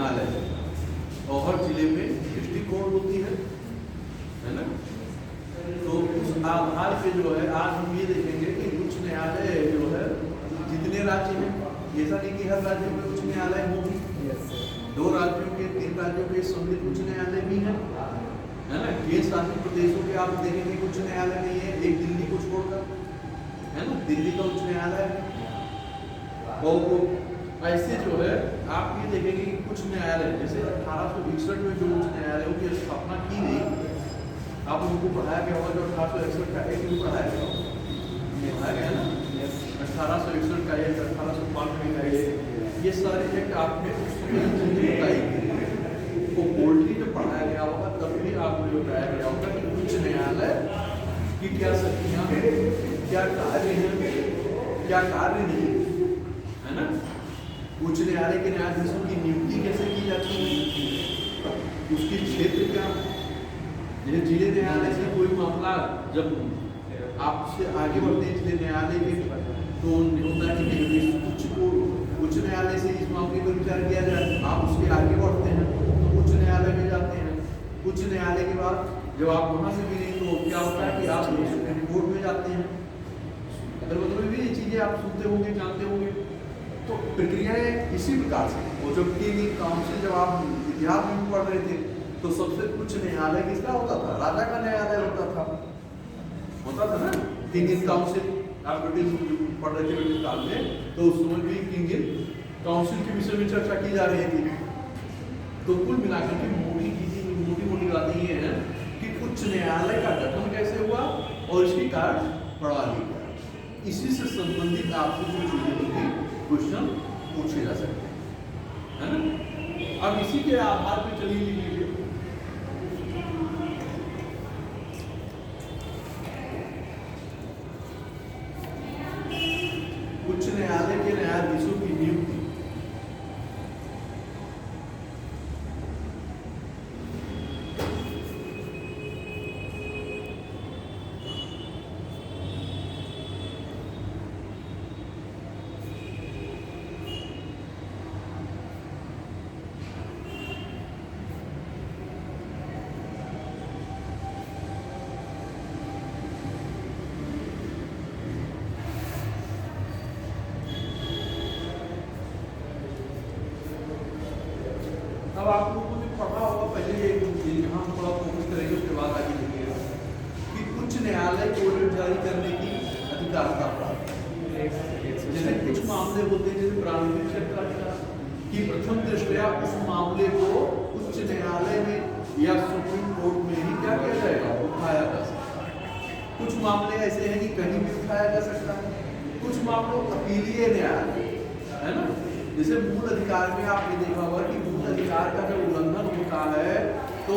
न्यायालय है और हर जिले में डिस्ट्रिक्ट कोर्ट होती है ना। तो उस आधार पे जो है आज हम ये देखेंगे कि उच्च न्यायालय जो है जितने राज्य हैं, ऐसा नहीं कि हर राज्य में उच्च न्यायालय होगी। 2 राज्यों के 3 राज्यों के सम्मिलित उच्च न्यायालय भी है ना। केंद्र शासित प्रदेशों के आप देखेंगे उच्च न्यायालय नहीं है, एक दिल्ली को छोड़कर, है ना, दिल्ली का उच्च न्यायालय है। और ऐसे जो है आप ये देखेंगे कि कुछ न्यायालय जैसे 1861 में जो उच्च न्यायालयों की स्थापना की गई, आप उनको पढ़ाया गया होगा, जो 1861 का एक्ट में पढ़ाया गया है ना, 1861 का एक, 1892 का एक, ये सारे एक्ट आपने बताई वो पोल्ट्री में पढ़ाया गया होगा, तब भी आपको बताया गया होगा कि उच्च न्यायालय की क्या शक्तियाँ हैं, क्या कार्य हैं, क्या कार्य नहीं, है ना। उच्च न्यायालय के न्यायाधीशों की नियुक्ति कैसे की जाती है, उसकी क्षेत्र क्या, जैसे जिले न्यायालय से कोई मामला जब आपसे आगे बढ़ते हैं जिले न्यायालय के, तो होता है कि उच्च न्यायालय से इस मामले पर विचार किया जाए, आप उसके आगे बढ़ते हैं तो उच्च न्यायालय में जाते हैं। उच्च न्यायालय के बाद जब आप वहाँ से भी नहीं तो क्या होता है कि आप सुप्रीम कोर्ट में जाते हैं। अगर मतलब भी ये चीज़ें आप सुनते होंगे, जानते होंगे, तो प्रक्रियाएं इसी प्रकार से। और जब किंग काउंसिल जब आप इतिहास में पढ़ रहे थे तो सबसे उच्च न्यायालय किसका होता था, राजा का न्यायालय होता था ना। किंग काउंसिल आप ब्रिटिश पढ़ रहे थे ब्रिटिश काल में, तो उस समय भी किंग काउंसिल के विषय में चर्चा की जा रही थी। तो कुल मिलाकर के मोटी बातें ये है कि उच्च न्यायालय का गठन कैसे हुआ और इसकी कार्य प्रणाली क्या, इसी से संबंधित आपसे जो चीजें होंगी क्वेश्चन पूछे जा सकते हैं, है ना। अब इसी के आधार पर चलिए लिख लीजिए। उच्च न्यायालय के न्यायाधीशों की नियुक्ति, अब आप लोगों ने पढ़ा होगा पहले, यहाँ थोड़ा फोकस करेंगे उसके बाद आगे देखिएगा कि उच्च न्यायालय को ऑर्डर जारी करने की अधिकारता प्राप्त है। जैसे कुछ मामले होते हैं जैसे प्रारंभिक क्षेत्र की प्रथम दृष्टया उस मामले को उच्च न्यायालय में या सुप्रीम कोर्ट में ही क्या किया जाएगा, उठाया जा सकता है। कुछ मामले ऐसे हैं कि कहीं भी उठाया जा सकता है, कुछ मामलों अपीलीय न्यायालय, है ना। जैसे मूल अधिकार में आपने देखा होगा कि मूल अधिकार का जब उल्लंघन होता है तो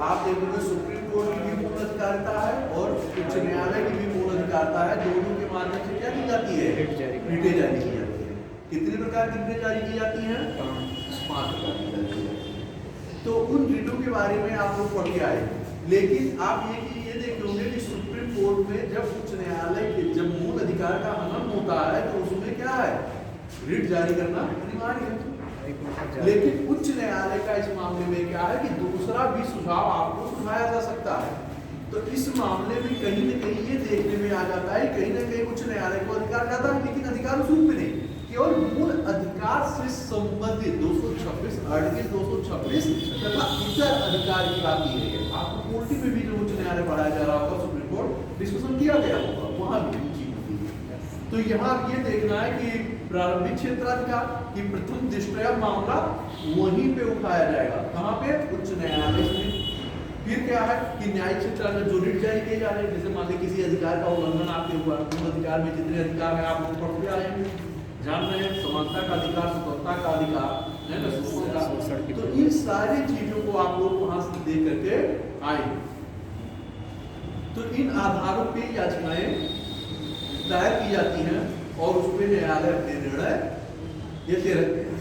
आप देखोगे सुप्रीम कोर्ट की भी मूल अधिकारिता है और उच्च न्यायालय की भी मूल अधिकारिता है। दोनों के माध्यम से क्या की जाती है, रिटें जारी की जाती है। कितने प्रकार की रिटें जारी की जाती हैं, 5 प्रकार की जाती है। तो उन रिटों के बारे में आप लोग पढ़ के आए, लेकिन आप ये देखोगे कि सुप्रीम कोर्ट में जब उच्च न्यायालय के जब मूल अधिकार का हनन होता है तो उसमें क्या है, रिट जारी करना अनिवार्य है। लेकिन उच्च न्यायालय का इस मामले में क्या है कि दूसरा भी सुझाव आपको सुनाया जा सकता है। तो इस मामले में कहीं न कहीं ये देखने में आ जाता है कहीं न कहीं उच्च न्यायालय को अधिकार जाता है, लेकिन अधिकार उस रूप में नहीं, केवल मूल अधिकार से संबंधित 226 आर्टिकल 226 तथा इतर अधिकार की बात की है। आपको पोल्ट्री में भी जो उच्च न्यायालय पढ़ाया जा रहा होगा, सुप्रीम कोर्ट डिस्कशन किया गया होगा, वहां भी तो यहाँ ये देखना है कि प्रारंभिक क्षेत्राधिकार की प्रथम दृष्टया मामला वहीं पे उठाया जाएगा, कहाँ पे, उच्च न्यायालय में। फिर क्या है कि न्यायिक क्षेत्र में जो रिट जारी किए जा रहे हैं, जैसे मान लीजिए किसी अधिकार का उल्लंघन आपके हुआ, मूल अधिकार में जितने अधिकार हैं आप लोग पढ़ते आए हैं, जान रहे हैं, समानता का अधिकार, स्वतंत्रता का अधिकार, है ना, शोषण का, तो इन सारी चीजों को आप लोग वहां से दे करके आए। तो इन आधारों पे याचिकाएं दायर की जाती हैं और उस पर न्यायालय अपने निर्णय देते रहते हैं।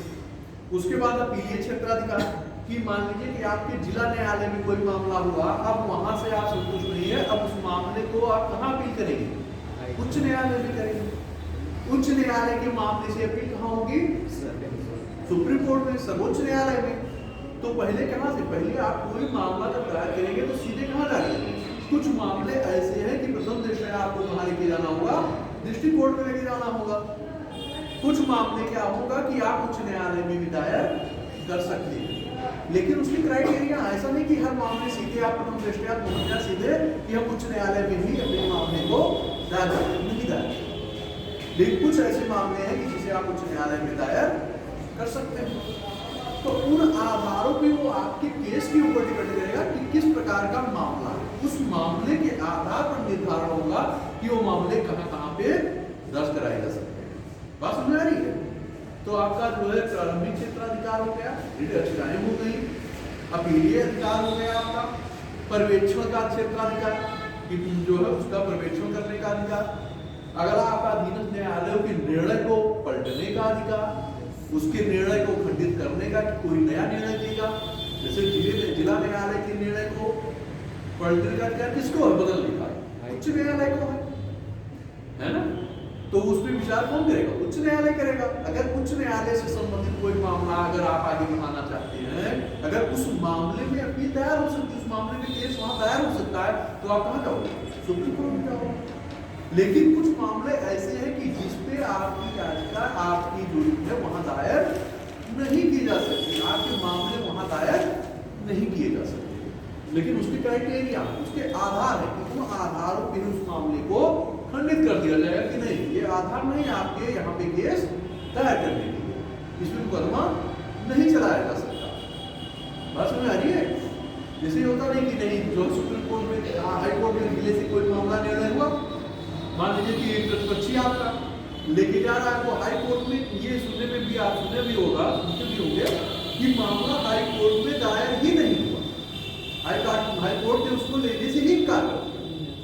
उसके बाद अपीलीय क्षेत्राधिकार की, मान लीजिए कि आपके जिला न्यायालय में कोई मामला हुआ, अब वहां से आप संतुष्ट नहीं है, अब उस मामले को आप कहाँ अपील करेंगे, उच्च न्यायालय में करेंगे। उच्च न्यायालय के मामले से अपील कहाँ होगी, सुप्रीम कोर्ट में, सर्वोच्च न्यायालय में। तो पहले कहाँ से, पहले आप कोई मामला जब दायर करेंगे तो सीधे कहाँ जाएंगे? कुछ मामले ऐसे हैं कि प्रथम दृष्टया आपको कहाँ लेके जाना होगा? डिस्ट्रिक्ट कोर्ट में लेके जाना होगा। कुछ मामले क्या होगा कि आप उच्च न्यायालय में भी दायर कर सकते हैं, लेकिन उसकी क्राइटेरिया ऐसा नहीं कि हर मामले सीधे आप प्रथम दृष्टया पहुंच जाए सीधे कि हम उच्च न्यायालय में ही अपने मामले को दायर नहीं दायर। लेकिन कुछ ऐसे मामले हैं कि जिसे आप उच्च न्यायालय में दायर कर सकते हैं। तो उन आधारों पे वो आपके केस के ऊपर डिपेंड करेगा कि किस प्रकार का मामला है। उस मामले के आधार पर निर्धारण होगा कि वो मामले कहाँ पे दर्ज कराए जा सकते हैं। बात समझ आ रही है? तो आपका जो है प्रारंभिक क्षेत्राधिकार हो गया, रिट याचिकाएं हो गई, अपीलीय अधिकार हो गया आपका, पर्यवेक्षण का क्षेत्राधिकार कि जो है उसका पर्यवेक्षण करने का अधिकार, अगर आपका अधीनस्थ न्यायालयों के निर्णय को पलटने का अधिकार, उसके निर्णय को खंडित करने का, कि कोई नया निर्णय देगा, जैसे जिला न्यायालय के निर्णय को पलटने का अधिकार किसको है? बदलने का उच्च न्यायालय को है ना? तो उस पर विचार कौन करेगा? उच्च न्यायालय करेगा। अगर उच्च न्यायालय से संबंधित कोई मामला अगर आप आगे बढ़ाना चाहते हैं, अगर उस मामले में अपील दायर हो सकती है, उस मामले में केस वहां दायर हो सकता है, तो आप कहाँ जाओगे? सुप्रीम कोर्ट में जाओगे। लेकिन कुछ मामले ऐसे हैं कि जिसपे आपकी याचिका, आपकी जो है वहां दायर नहीं की जा सकती, आपके मामले वहां दायर नहीं किए जा सकते। लेकिन उसके क्राइटेरिया, उसके आधार है कि उन आधारों पर उस मामले को खंडित कर दिया जाएगा कि नहीं, ये आधार नहीं आपके यहाँ पे केस दायर करने के लिए, इसमें मुकदमा नहीं चलाया जा सकता। बात समझ आ रही है? जैसे होता नहीं कि नहीं, जो सुप्रीम कोर्ट में, हाई कोर्ट में जिले से कोई मामला निर्णय हुआ, मान लीजिए कि प्रतिपक्षी आपका लेके जा रहा है, वो हाई कोर्ट में, ये सुनने में भी आप सुनने भी होगा, सुनते भी होंगे कि मामला हाई कोर्ट में दायर ही नहीं हुआ, हाई कोर्ट ने उसको लेने से ही इनकार कर दिया,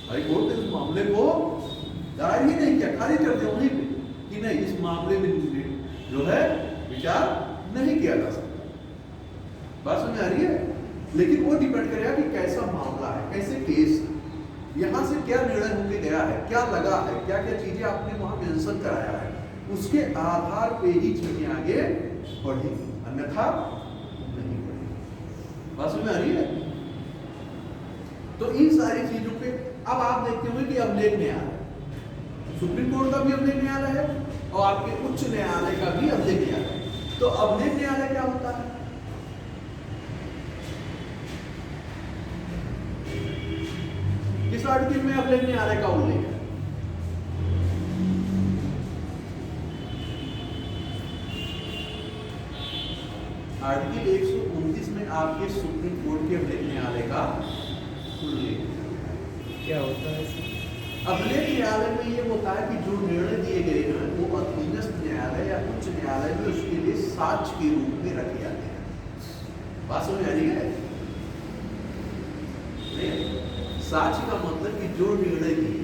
हाई कोर्ट ने उस मामले को दायर ही नहीं किया, खारिज कर दिया वहीं पे कि नहीं, इस मामले में जो है विचार नहीं किया जा सकता। बात समझ आ रही है? लेकिन वो डिपेंड करेगा कि कैसा मामला है, कैसे केस है, यहाँ से क्या निर्णय होके गया है, क्या लगा है, क्या क्या चीजें आपने वहां मेंशन कराया है, उसके आधार पे ही चीजें आगे बढ़ेगी, अन्यथा नहीं बढ़ेगी। बात समझ आ रही है? तो इन सारी चीजों पे अब आप देखते होंगे कि अभिलेख न्यायालय, सुप्रीम कोर्ट का भी अभिलेख न्यायालय है और आपके उच्च न्यायालय का भी अभिलेख न्यायालय है। तो अभिलेख न्यायालय क्या होता है? किस आर्टिकल में अभिलेख न्यायालय का उल्लेख है? आर्टिकल 129 में आपके सुप्रीम कोर्ट के अभिलेख न्यायालय का उल्लेख क्या होता है? अभिलेख न्यायालय में ये होता है कि जो निर्णय दिए गए हैं वो अधीनस्थ न्यायालय या उच्च न्यायालय में उसके लिए साक्ष्य के रूप में रखे जाते हैं। बात समझ आ रही है? साक्ष्य का मतलब कि जो निर्णय दिए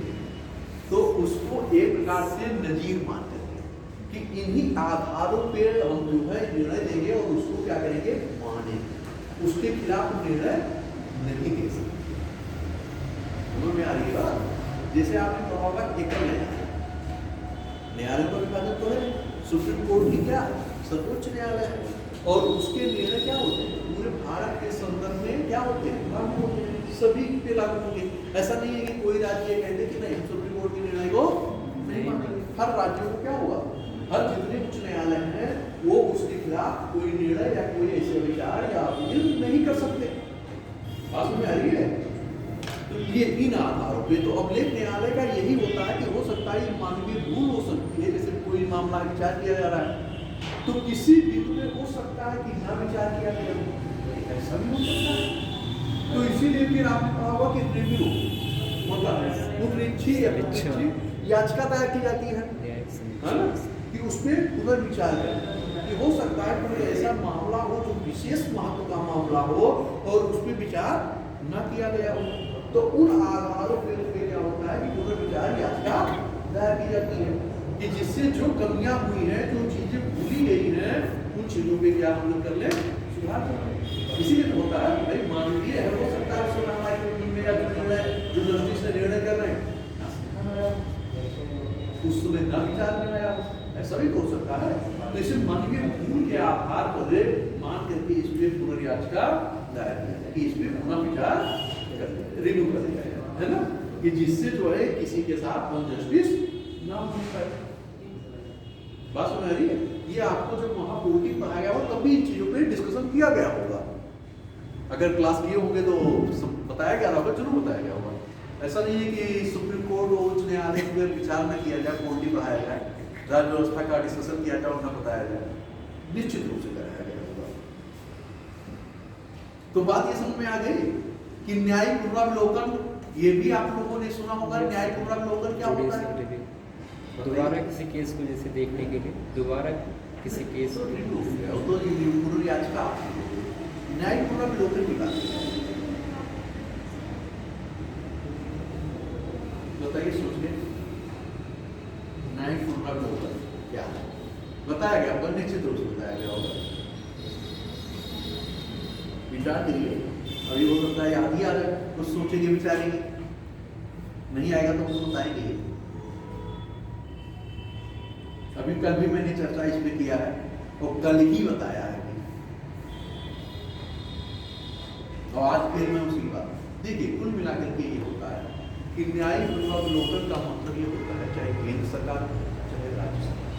तो उसको एक प्रकार से नजीर मानते हैं कि इन्हीं आधारों पे हम जो है निर्णय देंगे और उसको क्या करेंगे, मानेंगे, उसके खिलाफ निर्णय नहीं दे सकते। समझ में आ रही है बात? जैसे आपने कहा होगा एकल न्यायालय का विभाजन तो है, सुप्रीम कोर्ट की क्या सर्वोच्च न्यायालय है और उसके निर्णय क्या होते हैं, पूरे भारत के संदर्भ में क्या होते हैं, लागू होते हैं, सभी पे लागू होंगे। ऐसा नहीं है कि कोई राज्य कहते कि नहीं सुप्रीम कोर्ट के निर्णय को नहीं मानेंगे। हर राज्यों को क्या हुआ, हर जितने उच्च न्यायालय हैं वो उसके खिलाफ कोई निर्णय या कोई ऐसे विचार या अपील नहीं कर सकते। बात में आ रही है? तो ये इन आधारों पे तो अभिलेख न्यायालय का यही होता है कि हो सकता है ये मानवीय भूल हो सकती है, जैसे कोई मामला विचार किया जा रहा है तो किसी बिंदु में हो सकता है कि ना विचार किया गया, ऐसा भी हो सकता है। तो इसीलिए फिर आपने कहा होगा कि रिव्यू मतलब पुनरीक्षी या पुनरीक्षी याचिका दायर की जाती है ना, कि उसमें पुनर्विचार करें कि हो सकता है कोई ऐसा मामला हो जो विशेष महत्व का मामला हो और उस पर विचार न किया गया हो, तो उन आधारों पर क्या होता है कि पुनर्विचार याचिका दायर की जाती है कि जिससे जो कमियां हुई हैं, जो चीजें भूली गई हैं, उन चीजों पे क्या हम लोग कर ले, सुधार कर ले। इसीलिए तो होता है भाई मानवीय है, हो सकता है उसमें हमारी में या जो जस्टिस से निर्णय कर रहे हैं उस समय ना विचार में आया, ऐसा भी तो हो सकता है। तो इसे मानवीय भूल के आधार पर मान करके इसमें पुनर्याचिका दायर किया जाए कि इसमें पुनः विचार रिन्यू कर दिया जाए, है ना, कि जिससे जो है किसी के साथ अनजस्टिस ना हो पाए। बात समझ आ रही है? ये आपको जब वहां पोलिटिक्स पढ़ाया गया हो तब भी इन चीजों पे डिस्कशन किया गया होगा। अगर क्लास लिए होंगे तो बताया गया होगा, जरूर बताया गया होगा। ऐसा नहीं है कि सुप्रीम कोर्ट और उच्च न्यायालय में विचार न किया जाए, पोलिटिक्स पढ़ाया जाए, राज्य व्यवस्था का डिस्कशन किया जाए और न बताया जाए, निश्चित रूप से कराया गया होगा। तो बात ये समझ में आ गई कि न्यायिक पुनरावलोकन, ये भी आप लोगों ने सुना होगा। न्यायिक पुनरावलोकन क्या होता है? दोबारा किसी केस को जैसे देखने के लिए दोबारा किसी केस तो पुनर्याचिका न्यायिक पुनरावलोकन की बात है। बताइए, सोचिए, न्यायिक पुनरावलोकन क्या है? बताया गया होगा, निश्चित रूप से बताया गया होगा। विचार करिए, अभी हो सकता है याद ही आ जाए, कुछ सोचेंगे विचारेंगे, नहीं आएगा तो उसको बताएंगे। अभी कल भी मैंने चर्चा इस पे किया है और कल ही बताया है, और आज फिर मैं उसी बात। देखिए, कुल मिलाकर के ये होता है कि न्यायिक पुनरावलोकन का मतलब ये होता है, चाहे केंद्र सरकार चाहे राज्य सरकार,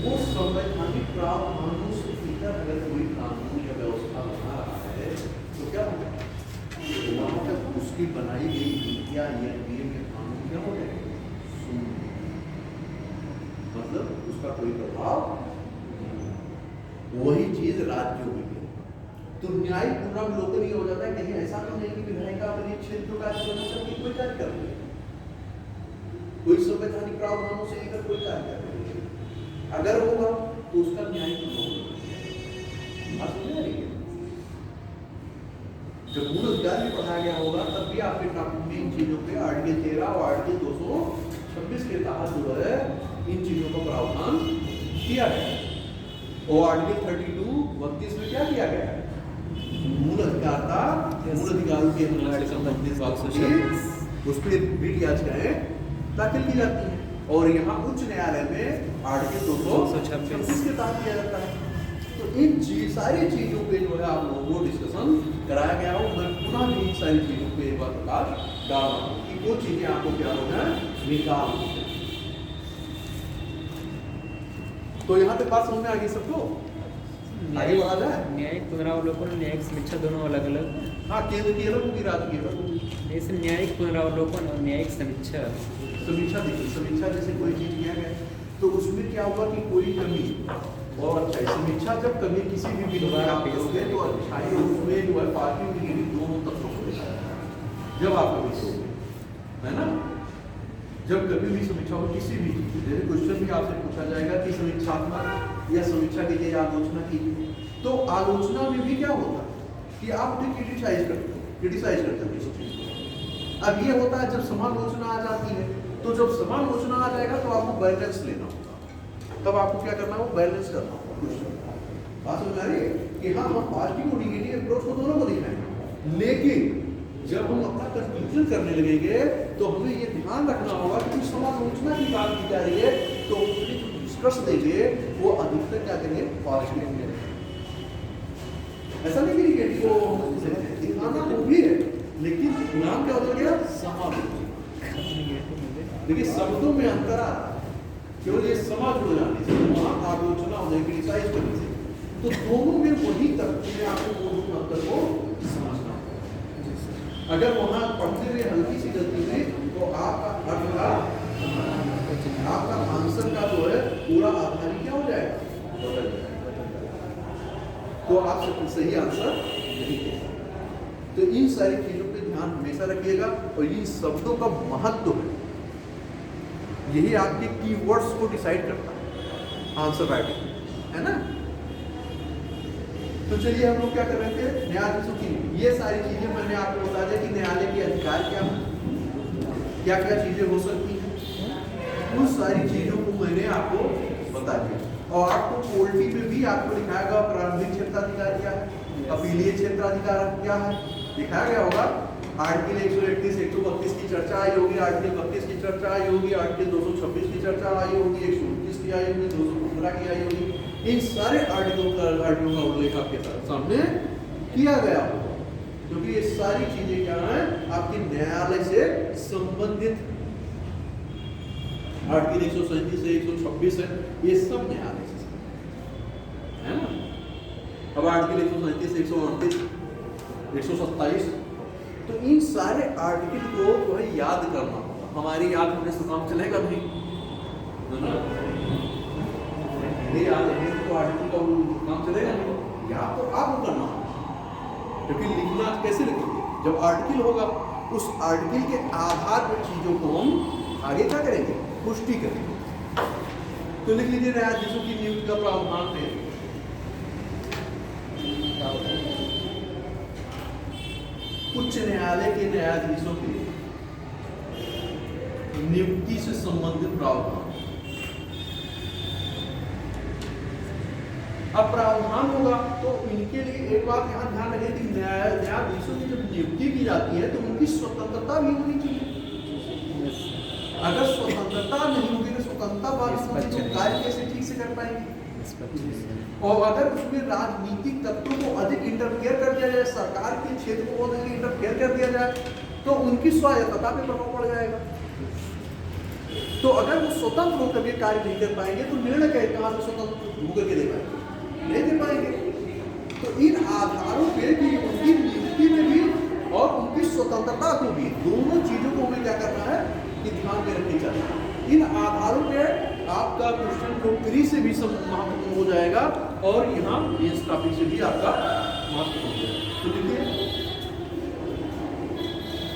वो संवैधानिक प्रावधानों से भीतर अगर कोई कानून या व्यवस्था बना रहा है तो क्या होगा, वहां तक उसकी बनाई गई नीतियां या नियम या कानून क्या हो जाएंगे, मतलब उसका कोई प्रभाव, वही चीज राज्यों में भी। तो न्यायिक पुनरावलोकन ये हो जाता है, कहीं ऐसा तो नहीं कि विधायिका अपने क्षेत्र का कोई कार्य कर रही है, कोई संवैधानिक प्रावधानों से लेकर कोई कार्य कर रही है, अगर होगा तो उसका न्यायिक पुनरावलोकन। बात समझ आ रही है? जब मूल अधिकार भी पढ़ाया गया होगा तब भी आपके कानून में इन चीजों पे आर्टिकल 13 और आर्टिकल 226 के तहत जो है इन चीजों का प्रावधान किया गया है। और आर्टिकल 32 में क्या किया गया है, मूल अधिकार था, मूल अधिकारों के उस पर रिट याचिकाएं दाखिल की जाती हैं, और यहाँ उच्च न्यायालय में आर्टिकल 226 के तहत किया जाता है। तो इन सारी चीजों पे जो है आप लोगों को डिस्कशन कराया गया हो। मैं पुनः भी इन सारी चीजों पे एक बार प्रकाश डाल रहा हूँ कि वो चीजें आपको क्या होना है, निकाल। तो यहाँ पे बात समझ में आ गई सबको? आगे बढ़ा जाए। न्यायिक पुनरावलोकन और न्यायिक समीक्षा दोनों अलग अलग। हाँ, केंद्र की अलग होगी, राज्य की अलग होगी। जैसे न्यायिक पुनरावलोकन और न्यायिक समीक्षा। समीक्षा देखिए, समीक्षा जैसे कोई चीज किया गया तो उसमें क्या हुआ कि कोई कमी और अच्छाई, समीक्षा जब कभी किसी भी बिंदु पर आप करोगे तो अच्छाई उसमें जो है पार्टी की दोनों तत्वों को देखा जाएगा। जब आप कभी करोगे, है ना, जब कभी भी समीक्षा हो किसी भी चीज, जैसे क्वेश्चन भी आपसे पूछा जाएगा कि समीक्षात्मक या समीक्षा के लिए आलोचना कीजिए, तो आलोचना में भी क्या होता है कि आप उन्हें क्रिटिसाइज करते हो किसी चीज को। अब ये होता है जब समालोचना आ जाती है, तो जब समालोचना आ जाएगा तो आपको बैलेंस लेना होगा, तब आपको क्या करना है, वो बैलेंस करना होगा। बात समझ आ रही है कि हाँ, हम पॉजिटिव और नेगेटिव अप्रोच को दोनों को दिखाएंगे, लेकिन जब हम अपना कंक्लूजन करने लगेंगे तो हमें ये ध्यान रखना होगा कि समालोचना की बात की जा रही है तो उसमें जो निष्कर्ष देंगे वो अधिकतर क्या करेंगे, पॉजिटिव करेंगे। ऐसा नहीं कि दिखाना वो भी है, लेकिन नाम क्या हो गया, समालोचना। देखिए, शब्दों में अंतर आ रहा है, केवल ये समाज हो जाने से, वहां आलोचना हो जाए, क्रिटिसाइज करने से, तो दोनों में वही तत्व में आपको वो अंतर को समझना। अगर वहां पढ़ते हुए हल्की सी गलती हुई तो आपका अर्थ का, आपका आंसर का जो है पूरा आधार क्या हो जाएगा, बदल जाएगा, तो आप सही आंसर नहीं दे सकते। तो इन सारी चीजों पे ध्यान हमेशा रखिएगा, और इन शब्दों का महत्व है, यही आपके कीवर्ड्स को डिसाइड करता है आंसर राइटिंग, है ना। तो चलिए हम लोग क्या कर रहे थे, न्यायाधीशों की ये सारी चीजें मैंने आपको बता दिया कि न्यायालय के अधिकार क्या क्या चीजें हो सकती हैं, उन सारी चीजों को मैंने आपको बता दिया। और आपको पोलिटी में भी आपको लिखाया गया प्रारंभिक क्षेत्राधिकार क्या है, अपीलीय क्षेत्राधिकार क्या है, दिखाया गया होगा। आर्टिकल 131, 132 की चर्चा आई होगी, आर्टिकल 32 की चर्चा आई होगी, आर्टिकल 226 की चर्चा आई होगी, 129 की आई होगी, 215 की आई होगी। इन सारे आर्टिकलों का उल्लेख आपके सामने किया गया होगा, क्योंकि ये सारी चीजें क्या है आपके न्यायालय से संबंधित। आर्टिकल 137 से 126 है, ये सब न्यायालय से है ना। अब आर्टिकल 137, 138, 127, तो इन सारे आर्टिकल को जो है याद करना होगा। हमारी याद होने से काम चलेगा नहीं, ये याद रखने से तो आर्टिकल का काम चलेगा नहीं। याद तो आपको करना होगा, क्योंकि लिखना कैसे लिखेंगे, जब आर्टिकल होगा उस आर्टिकल के आधार पर चीजों को हम आगे क्या करेंगे, पुष्टि करेंगे। तो लिख लीजिए न्यायाधीशों की नियुक्ति का प्रावधान है। उच्च न्यायालय के न्यायाधीशों की नियुक्ति से संबंधित प्रावधान। अब प्रावधान होगा तो इनके लिए एक बात यहाँ ध्यान रखें कि न्यायाधीशों की जब नियुक्ति की जाती है तो उनकी स्वतंत्रता भी होनी चाहिए। अगर स्वतंत्रता नहीं होगी तो स्वतंत्रता तो कार्य कैसे ठीक से कर पाएंगे। और अगर उसमें राजनीतिक तत्वों को अधिक इंटरफेयर कर दिया जाए, सरकार के क्षेत्र को बहुत अधिक इंटरफेयर कर दिया जाए, तो उनकी स्वायत्तता पे प्रभाव पड़ जाएगा। तो अगर वो स्वतंत्र होकर के कार्य नहीं कर पाएंगे तो निर्णय कहाँ से स्वतंत्र होकर के दे पाएंगे, नहीं दे पाएंगे। तो इन आधारों पे कि उनकी नियुक्ति में भी और उनकी स्वतंत्रता को भी, दोनों चीजों को हमें क्या करना है कि ध्यान में रखनी चाहिए। इन आधारों पे आपका क्वेश्चन नौकरी से भी महत्वपूर्ण हो जाएगा और यहाँ इस टॉपिक से भी आपका महत्वपूर्ण हो जाएगा। तो देखिए,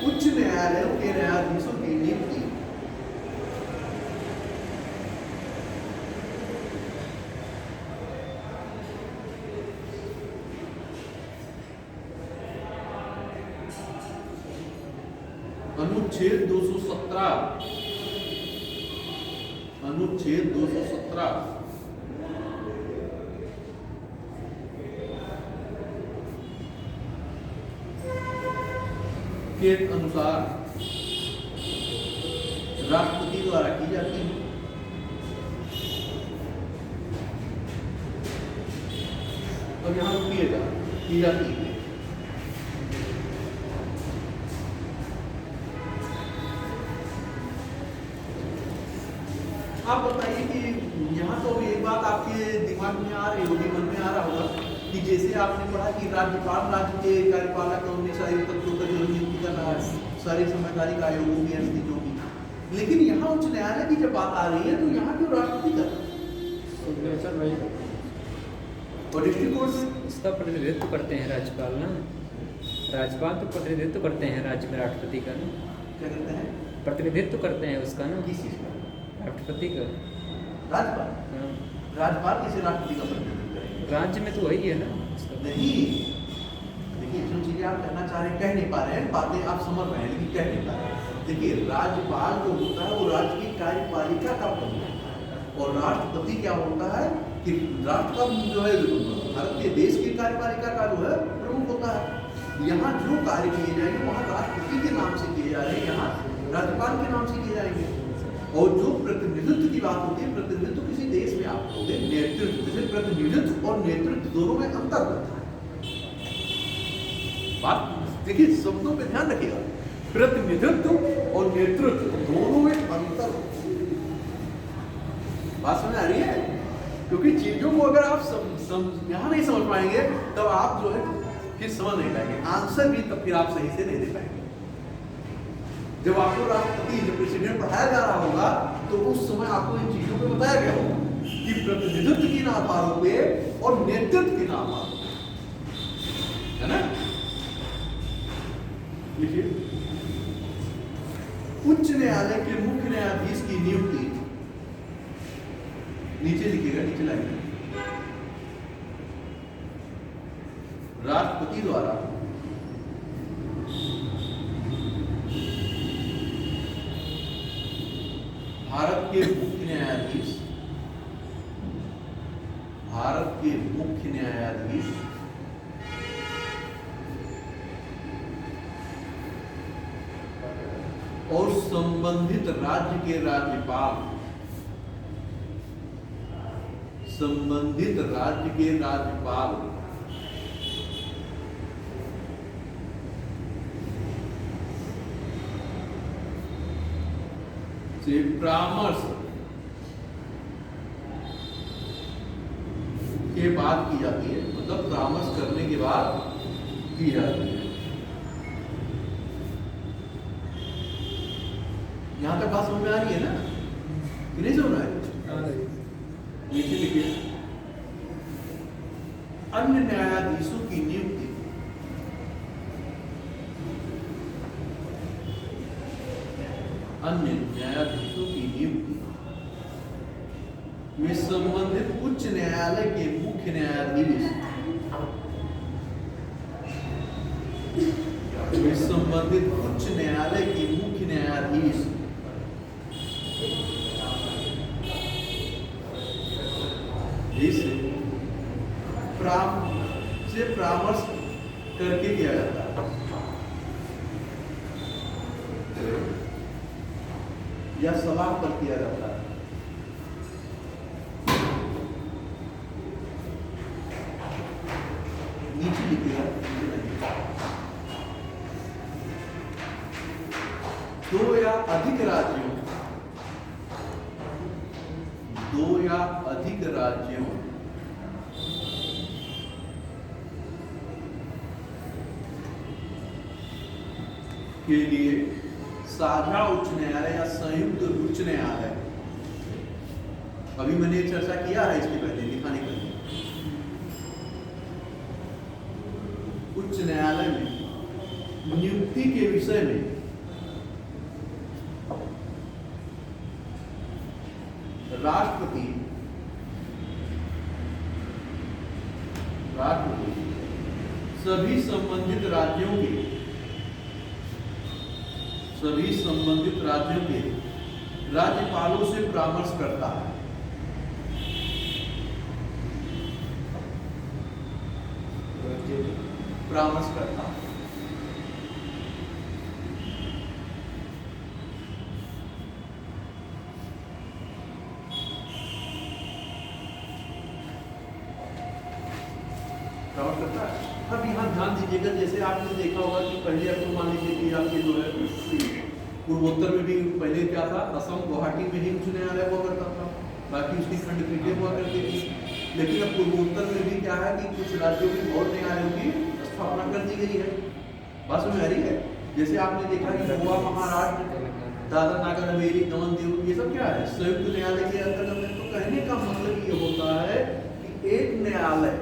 उच्च न्यायालयों के न्यायाधीशों की नियुक्ति अनुच्छेद 217 के अनुसार राष्ट्रपति द्वारा की जाती है। अब यहां रुकिएगा, की जाती है। आप बताइए कि यहाँ तो एक बात आपके दिमाग में आ रही होगी, मन में आ रहा होगा कि जैसे आपने पढ़ा कि राज्यपाल राज्य के कार्यपालक और सारी तत्वों का जो नियुक्ति कर रहा है, सारी संवैधानिक आयोगों की स्थितियों की, लेकिन यहाँ उच्च न्यायालय की जब बात आ रही है तो यहाँ क्यों राष्ट्रपति कर और डिस्ट्रिक्ट कोर्ट इसका प्रतिनिधित्व करते हैं राज्यपाल ना। राज्यपाल तो प्रतिनिधित्व करते हैं राज्य में राष्ट्रपति का ना। क्या करते हैं? प्रतिनिधित्व करते हैं उसका ना। किस चीज का? राष्ट्रपति का। राज्यपाल? राज्यपाल किसी राष्ट्रपति का प्रतिनिधित्व करेंगे? राज्य में तो वही है ना। नहीं, देखिए जो चीजें आप कहना चाह रहे हैं कह नहीं पा रहे हैं, बातें आप समझ रहे हैं लेकिन कह नहीं पा रहे हैं। देखिए, राज्यपाल जो होता है वो राज्य की कार्यपालिका का प्रमुख होता है और राष्ट्रपति क्या होता है कि राष्ट्र का जो है भारत के देश की कार्यपालिका का जो है प्रमुख होता है। यहाँ जो कार्य किए जाएंगे वहाँ राष्ट्रपति के नाम से किए जा रहे हैं, यहाँ राज्यपाल के नाम से किए जाएंगे। और जो प्रतिनिधित्व की बात होती है, प्रतिनिधित्व किसी देश में आप होते हैं, नेतृत्व, जैसे प्रतिनिधित्व और नेतृत्व दोनों में अंतर होता है। बात देखिए, शब्दों पे ध्यान रखिएगा, प्रतिनिधित्व और नेतृत्व दोनों में अंतर होता है। बात समझ आ रही है? क्योंकि चीजों को अगर आप यहाँ नहीं समझ पाएंगे तब आप जो है फिर समझ नहीं पाएंगे, आंसर भी तब फिर आप सही से नहीं दे पाएंगे। जब आपको राष्ट्रपति जब प्रेसिडेंट पढ़ाया जा रहा होगा तो उस समय आपको इन चीजों को बताया गया होगा कि प्रतिनिधित्व किन आधारों पे और नेतृत्व किन आधारों पे, है ना। लिखिए, उच्च न्यायालय के मुख्य न्यायाधीश की नियुक्ति, नीचे लिखिएगा, नीचे लाइए, राष्ट्रपति द्वारा भारत के मुख्य न्यायाधीश, भारत के मुख्य न्यायाधीश संबंधित राज्य के राज्यपाल से परामर्श के बाद की जाती है, मतलब परामर्श करने के बाद की जाती है। यहां तक बात समझ में आ रही है ना कि नहीं समझ में आ रही? नीचे लिखिए, अन्य न्यायाधीशों की नियुक्ति में संबंधित उच्च न्यायालय के मुख्य न्यायाधीश से परामर्श करके किया जाता है या सलाह पर किया जाता है। नीचे लिखिएगा, दो या अधिक राज्यों के लिए साझा उच्च न्यायालय या संयुक्त उच्च न्यायालय, अभी मैंने चर्चा किया है इसके पहले दिखाने के लिए, उच्च न्यायालय में नियुक्ति के विषय में राष्ट्रपति सभी संबंधित राज्यों के राज्यपालों से परामर्श करता है। अब यहाँ ध्यान दीजिएगा, जैसे आपने देखा होगा कि पहले आपको मान लीजिए कि आपके जो है पूर्वोत्तर में भी पहले क्या था, असम गुवाहाटी में ही उच्च न्यायालय हुआ करता था, बाकी उसकी खंडपीठें हुआ करती थी। लेकिन अब पूर्वोत्तर में भी क्या है कि कुछ राज्यों में और न्यायालयों की स्थापना कर दी गई है। बात समझ आ रही है? जैसे आपने देखा कि गोवा, महाराष्ट्र, दादर नागर हवेली, दमन दीव, ये सब क्या है, संयुक्त न्यायालय के अंतर्गत है। तो कहने का मतलब ये होता है कि एक न्यायालय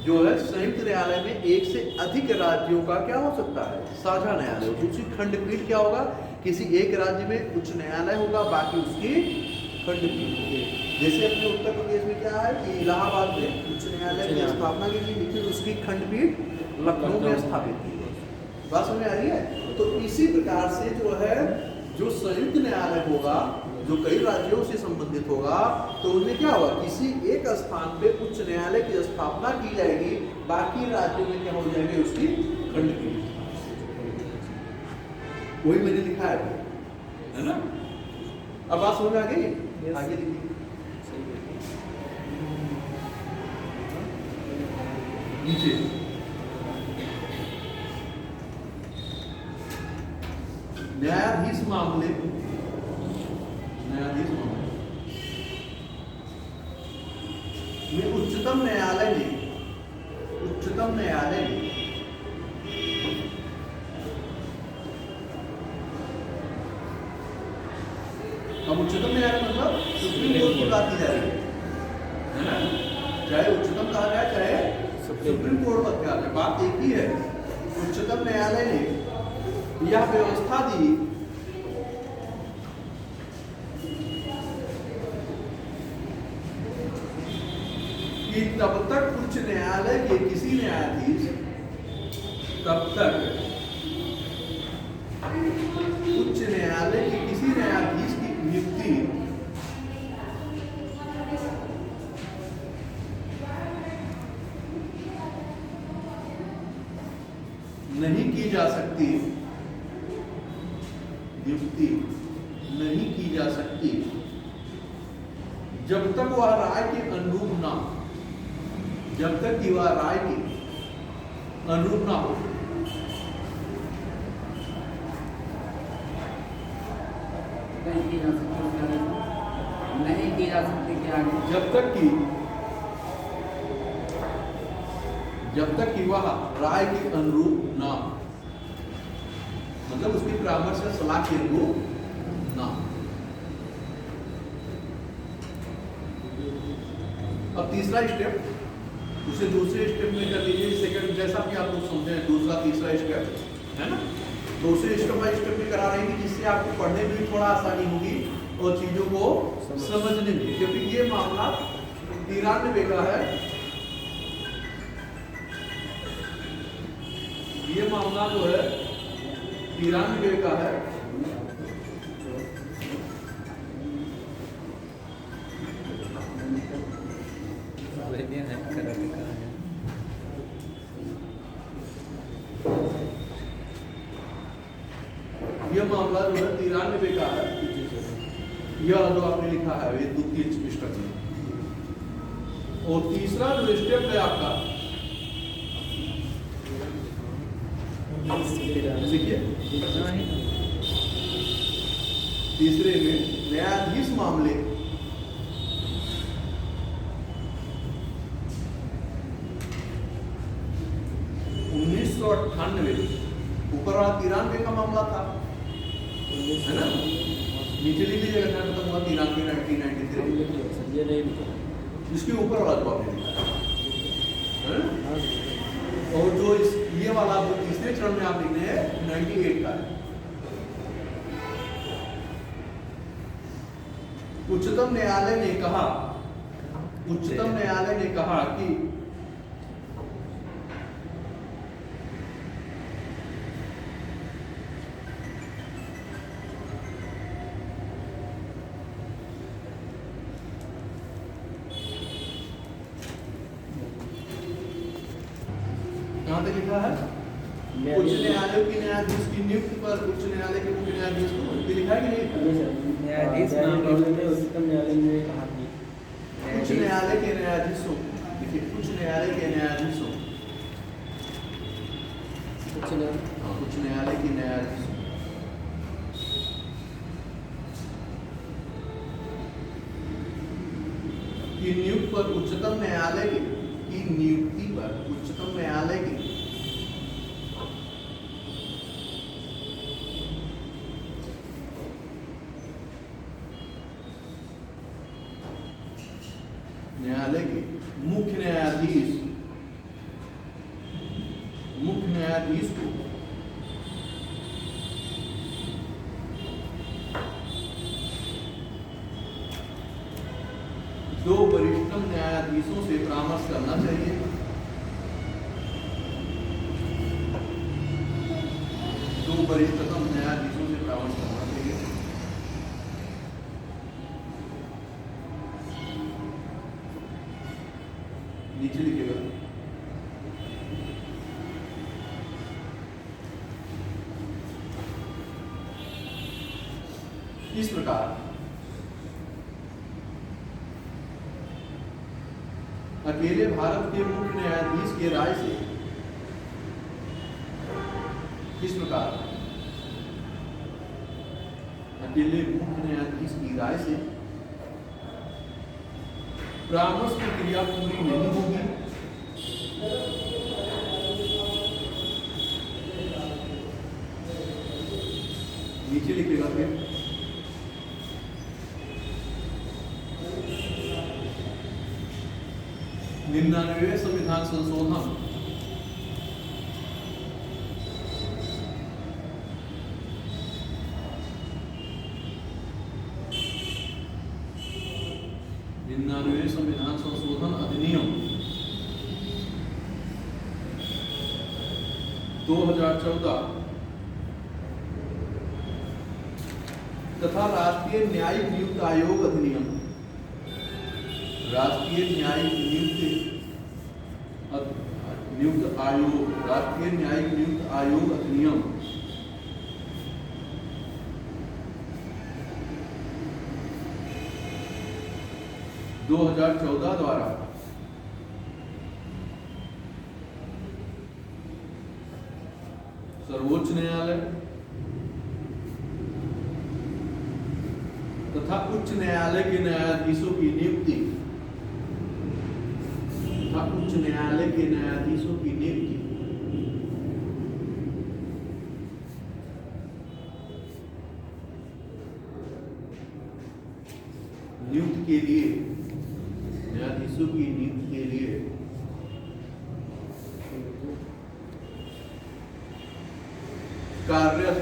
जो है संयुक्त न्यायालय में एक से अधिक राज्यों का क्या हो सकता है, साझा न्यायालय। उसकी खंडपीठ क्या होगा, किसी एक राज्य में उच्च न्यायालय होगा, बाकी उसकी खंडपीठ होगी। जैसे अपने उत्तर प्रदेश में क्या है कि इलाहाबाद में उच्च न्यायालय की स्थापना की गई, लेकिन उसकी खंडपीठ लखनऊ में स्थापित की गई। बात समझ में आ रही है? तो इसी प्रकार से जो है, जो संयुक्त न्यायालय होगा, जो कई राज्यों से संबंधित होगा, तो उनमें क्या होगा, किसी एक स्थान पे उच्च न्यायालय की स्थापना की जाएगी, बाकी राज्यों में क्या हो जाएंगे, उसकी खंडपीठ। वही मैंने लिखा है ना? अब बात समझ में आ गई? आगे देखिए, नीचे न्यायाधीश मामले में उच्चतम न्यायालय ने अब उच्चतम न्यायालय मतलब सुप्रीम कोर्ट की बात की जा रही है ना? चाहे उच्चतम कहा जाए चाहे सुप्रीम कोर्ट बात कहा जाए, बात एक ही है। उच्चतम न्यायालय ने यह व्यवस्था दी कि तब तक उच्च न्यायालय के किसी न्यायाधीश की नियुक्ति नहीं की जा सकती नियुक्ति नहीं की जा सकती जब तक वह राय के अनुरूप ना हो, जब तक कि वह राय के अनुरूप ना हो। नहीं की जा सकती, नहीं की जा सकती क्या आगे? जब तक कि वह राय के अनुरूप ना हो, मतलब उसकी परामर्श या सलाह के अनुरूप ना हो। अब तीसरा स्टेप उसे दूसरे स्टेप में कर लीजिए। सेकंड जैसा कि आप लोग समझे दूसरा तीसरा स्टेप है ना, तो उसे स्टेप बाय स्टेप में करा रहे हैं जिससे आपको पढ़ने में भी थोड़ा आसानी होगी और चीजों को समझने में। क्योंकि ये मामला 93 का है, ये मामला जो है 93 का है। यह मामला जो है 93 का है। यह जो आपने लिखा है ये द्वितीय पुस्तक में। और तीसरा जो स्टेप है आपका, देखिए तीसरे में न्यायाधीश मामले 1998 ऊपर वाला 93 का मामला था है ना, नीचे लिख लीजिएगा क्या खत्म हुआ 93 1993, इसके ऊपर वाला जो आपने लिखा है। और जो इस ये वाला जो तीसरे चरण में आप लिख रहे हैं 98 का है। उच्चतम न्यायालय ने कहा, उच्चतम न्यायालय ने कहा कि कहां तक लिखा है, उच्च न्यायालय की न्यायाधीश की नियुक्ति पर उच्च न्यायालय के मुख्य न्यायाधीश को लिखा है कि नहीं? न्यायाधीश उच्चतम न्यायालय ने कहा कि उच्च न्यायालय के न्यायाधीशों, देखिए उच्च न्यायालय के न्यायाधीशों, उच्च न्यायालय के न्यायाधीशों की नियुक्ति पर उच्चतम न्यायालय की नियुक्ति पर उच्चतम न्यायालय की मुख्य न्यायाधीश को दो वरिष्ठतम न्यायाधीशों से परामर्श करना चाहिए। दो वरिष्ठतम न्यायाधीशों से परामर्श करना चाहिए। नीचे लिखिएगा इस प्रकार अकेले भारत के मुख्य न्यायाधीश के राय से, इस प्रकार अकेले मुख्य न्यायाधीश की राय से परामर्श की क्रिया पूरी नहीं होगी। नीचे लिखेगा फिर 99वें संविधान संशोधन संविधान संशोधन अधिनियम 2014 तथा राष्ट्रीय न्यायिक नियुक्त आयोग अधिनियम, राष्ट्रीय न्यायिक नियुक्त आयोग, राष्ट्रीय न्यायिक नियुक्त आयोग अधिनियम 2014 द्वारा सर्वोच्च न्यायालय तथा उच्च न्यायालय के न्यायाधीशों की नियुक्ति नियुक्ति के लिए न्यायाधीशों की नियुक्ति के लिए कार्यरत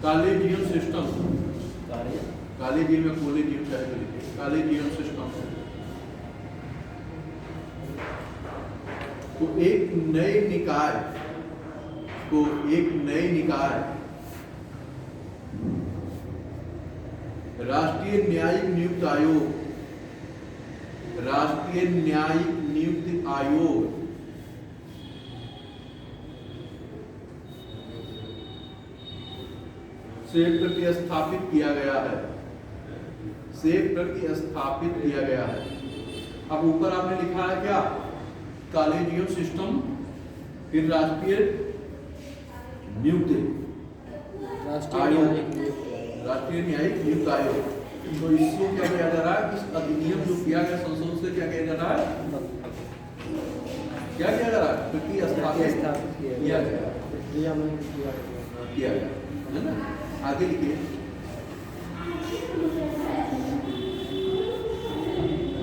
कॉलेजियम सिस्टम, कॉलेजियम या कॉलेजियम चाहे तो लिखिए, कॉलेजियम सिस्टम को एक नए निकाय राष्ट्रीय न्यायिक नियुक्त आयोग से प्रतिस्थापित किया गया है। अब ऊपर आपने लिखा है क्या? कॉलेजियम सिस्टम, फिर राष्ट्रीय न्यायिक नियुक्त आयोग। तो इसको क्या किया जा रहा है? इस अधिनियम जो किया गया संशोधन से क्या किया जा रहा है? क्या किया जा रहा है? प्रतिस्थापित किया गया है ना। आगे लिखिए,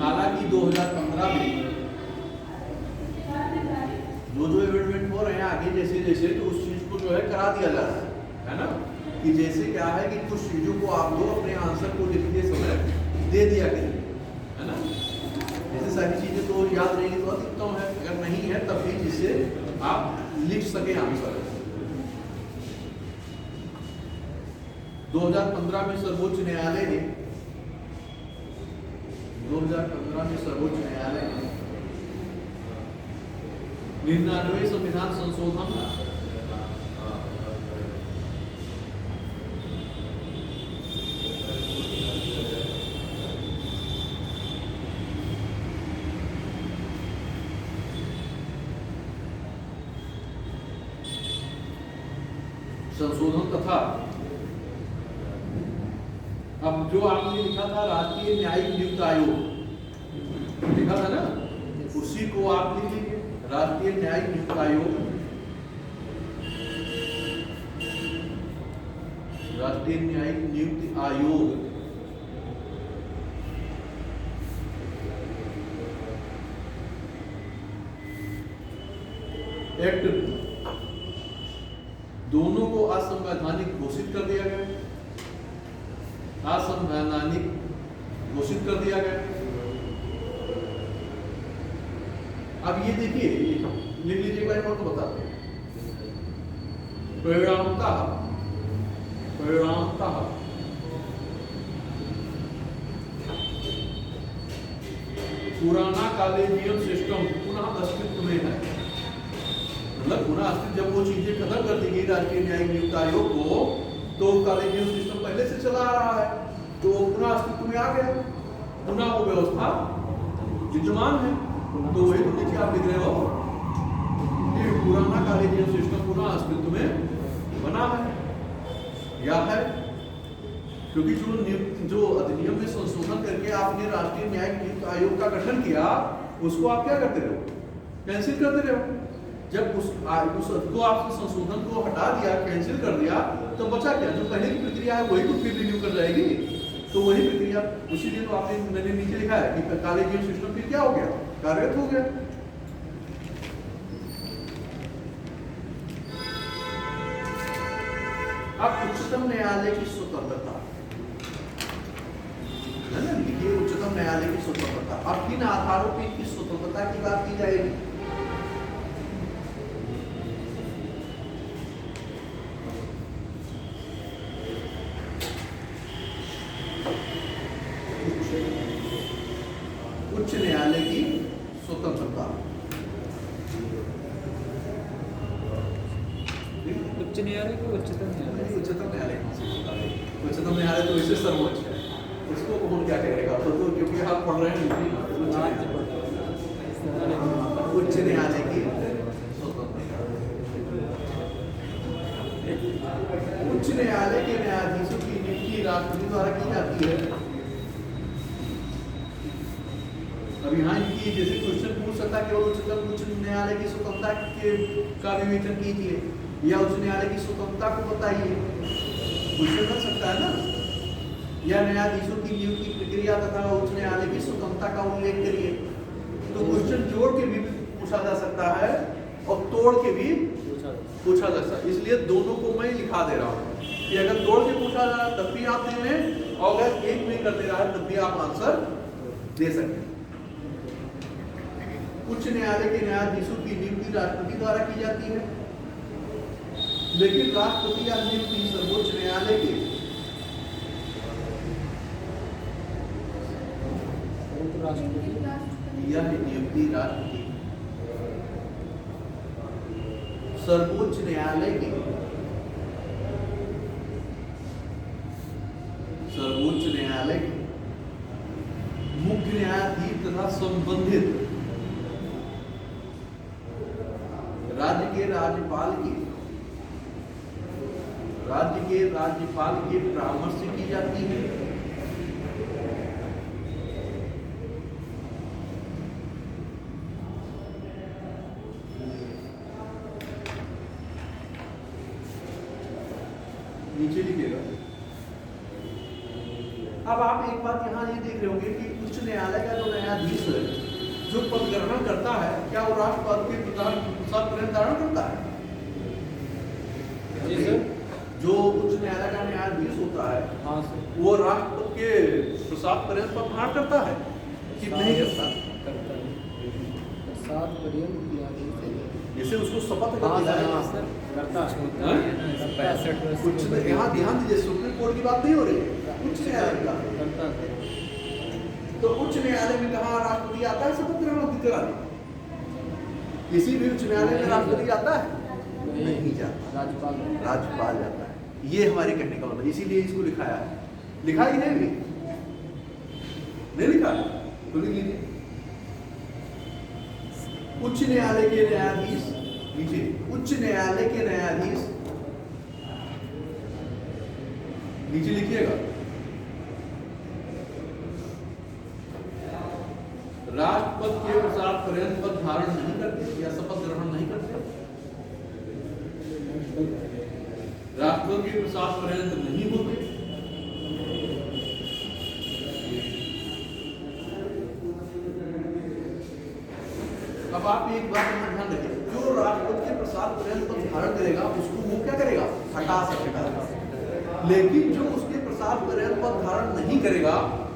हालांकि 2015 में जो इवेंटमेंट हो रहे हैं आगे जैसे तो उस चीज को जो है करा दिया जा रहा है ना। कि जैसे क्या है कि कुछ चीजों को आप लोग अपने आंसर को लिखते समय दे दिया करिए, है ना। जैसे सारी चीजें तो याद रहेंगी तो अधिकतम है, अगर नहीं है तब भी जिससे आप लिख सके आंसर। 2015 में सर्वोच्च न्यायालय ने 99वें संविधान संशोधन तथा अब जो आपने लिखा था राष्ट्रीय न्यायिक नियुक्त आयोग लिखा था ना, उसी को आप लिख लीजिए, राष्ट्रीय न्यायिक नियुक्त आयोग, राष्ट्रीय न्यायिक नियुक्त आयोग एक्ट दोनों को असंवैधानिक घोषित कर दिया गया, अब ये देखिए लिख लीजिए, मैं आपको बताते हैं। परिणामतः पुराना कॉलेजियम सिस्टम पुनः अस्तित्व में है। मतलब पुनः अस्तित्व, जब वो चीजें खत्म कर दी गई राष्ट्रीय न्यायिक नियुक्त आयोग को, तो कॉलेजियम सिस्टम पहले से चला आ रहा है, तो वो पुनः अस्तित्व में आ गया, पुनः वो व्यवस्था विद्यमान है। तो वही तो देखिए आप लिख रहे हो कि पुराना कॉलेजियम सिस्टम पुनः अस्तित्व में बना है या है, क्योंकि जो अधिनियम में संशोधन करके आपने राष्ट्रीय न्यायिक नियुक्त आयोग का गठन किया, उसको आप क्या करते रहो? कैंसिल करते रहो। जब उस को आपने संशोधन को हटा दिया, कैंसिल कर दिया, तो बचा क्या? जो पहले की प्रक्रिया है वही तो फिर रिन्यू कर जाएगी। तो वही प्रक्रिया, उसी लिए तो आपने मैंने नीचे लिखा है कि कॉलेजियम सिस्टम फिर क्या हो गया? कार्यरत हो गया। अब उच्चतम न्यायालय की स्वतंत्रता है ना, लिखिए उच्चतम न्यायालय की स्वतंत्रता। अब किन आधारों पर इनकी स्वतंत्रता की बात की जाएगी? उच्च न्यायालय की स्वतंत्रता, उच्च न्यायालय को उच्चतम न्यायालय उच्चतम न्यायालय कौन सी होता है? उच्चतम न्यायालय तो वैसे सर्वोच्च है, उसको कौन क्या कहेगा? तो क्योंकि आप पढ़ रहे हैं उच्च न्यायालय की स्वतंत्रता। उच्च न्यायालय के न्यायाधीशों की नियुक्ति राष्ट्रपति द्वारा की जाती है। अब यहाँ इनकी जैसे क्वेश्चन पूछ सकता है केवल उच्च न्यायालय की स्वतंत्रता का विवेचन कीजिए या उच्च न्यायालय की स्वतंत्रता को बताइए, क्वेश्चन कर सकता है ना, या न्यायाधीशों की नियुक्ति प्रक्रिया तथा उच्च न्यायालय की स्वतंत्रता का उल्लेख करिए। तो क्वेश्चन जोड़ के भी पूछा जा सकता है और तोड़ के भी पूछा जा सकता है, इसलिए दोनों को मैं लिखा दे रहा हूँ कि अगर तोड़ के पूछा जा रहा है तब भी आप दे लें और अगर एक में कर दे रहा है तब भी आप आंसर दे सकते हैं। उच्च न्यायालय के न्यायाधीशों की नियुक्ति राष्ट्रपति द्वारा की जाती है, लेकिन राष्ट्रपति या नियुक्ति सर्वोच्च न्यायालय के यह नियुक्ति राष्ट्रपति सर्वोच्च न्यायालय के मुख्य न्यायाधीश तथा संबंधित राज्य के राज्यपाल के परामर्श से की जाती है। नीचे लिखिएगा। अब आप एक बात यहाँ ये देख रहे होंगे कि उच्च न्यायालय का जो न्यायाधीश है जो पद ग्रहण करता है, क्या वो राष्ट्रपति के प्रसाद पर्यंत धारण करता है? जी सर। जो उच्च न्यायालय का न्यायाधीश होता है, हाँ सर, वो राष्ट्रपति के प्रसाद पर्यंत पद धारण करता है कि नहीं करता? प्रसाद पर्यंत जैसे उसको शपथ हाँ दिलाया सर, हाँ जाता है। सर, करता है। हाँ? 65 वर्ष उच्च यहाँ ध्यान दीजिए, सुप्रीम कोर्ट की बात नहीं हो रही है, उच्च न्यायालय का। करता है। तो उच्च न्यायालय में कहा राष्ट्रपति आता है शपथ ग्रहण कराने? किसी भी उच्च न्यायालय में राष्ट्रपति आता है? नहीं जाता, राज्यपाल जाता है। ये हमारे कहने का मतलब, इसीलिए इसको लिखाया है। लिखा ही नहीं भी नहीं लिखा है तो लिख लीजिए। उच्च न्यायालय के न्यायाधीश, लीजिए, उच्च न्यायालय के न्यायाधीश, नीचे लिखिएगा, राष्ट्रपति के प्रसाद पर्यंत पद धारण नहीं करते या शपथ ग्रहण नहीं करते। राष्ट्रपति के प्रसाद पर्यंत नहीं होते। अब आप एक बात में ध्यान रखिए, जो राष्ट्रपति के प्रसाद पर्यंत पद धारण करेगा उसको वो क्या करेगा? हटा सकेगा। लेकिन जो उसके प्रसाद पर्यंत पद धारण नहीं करेगा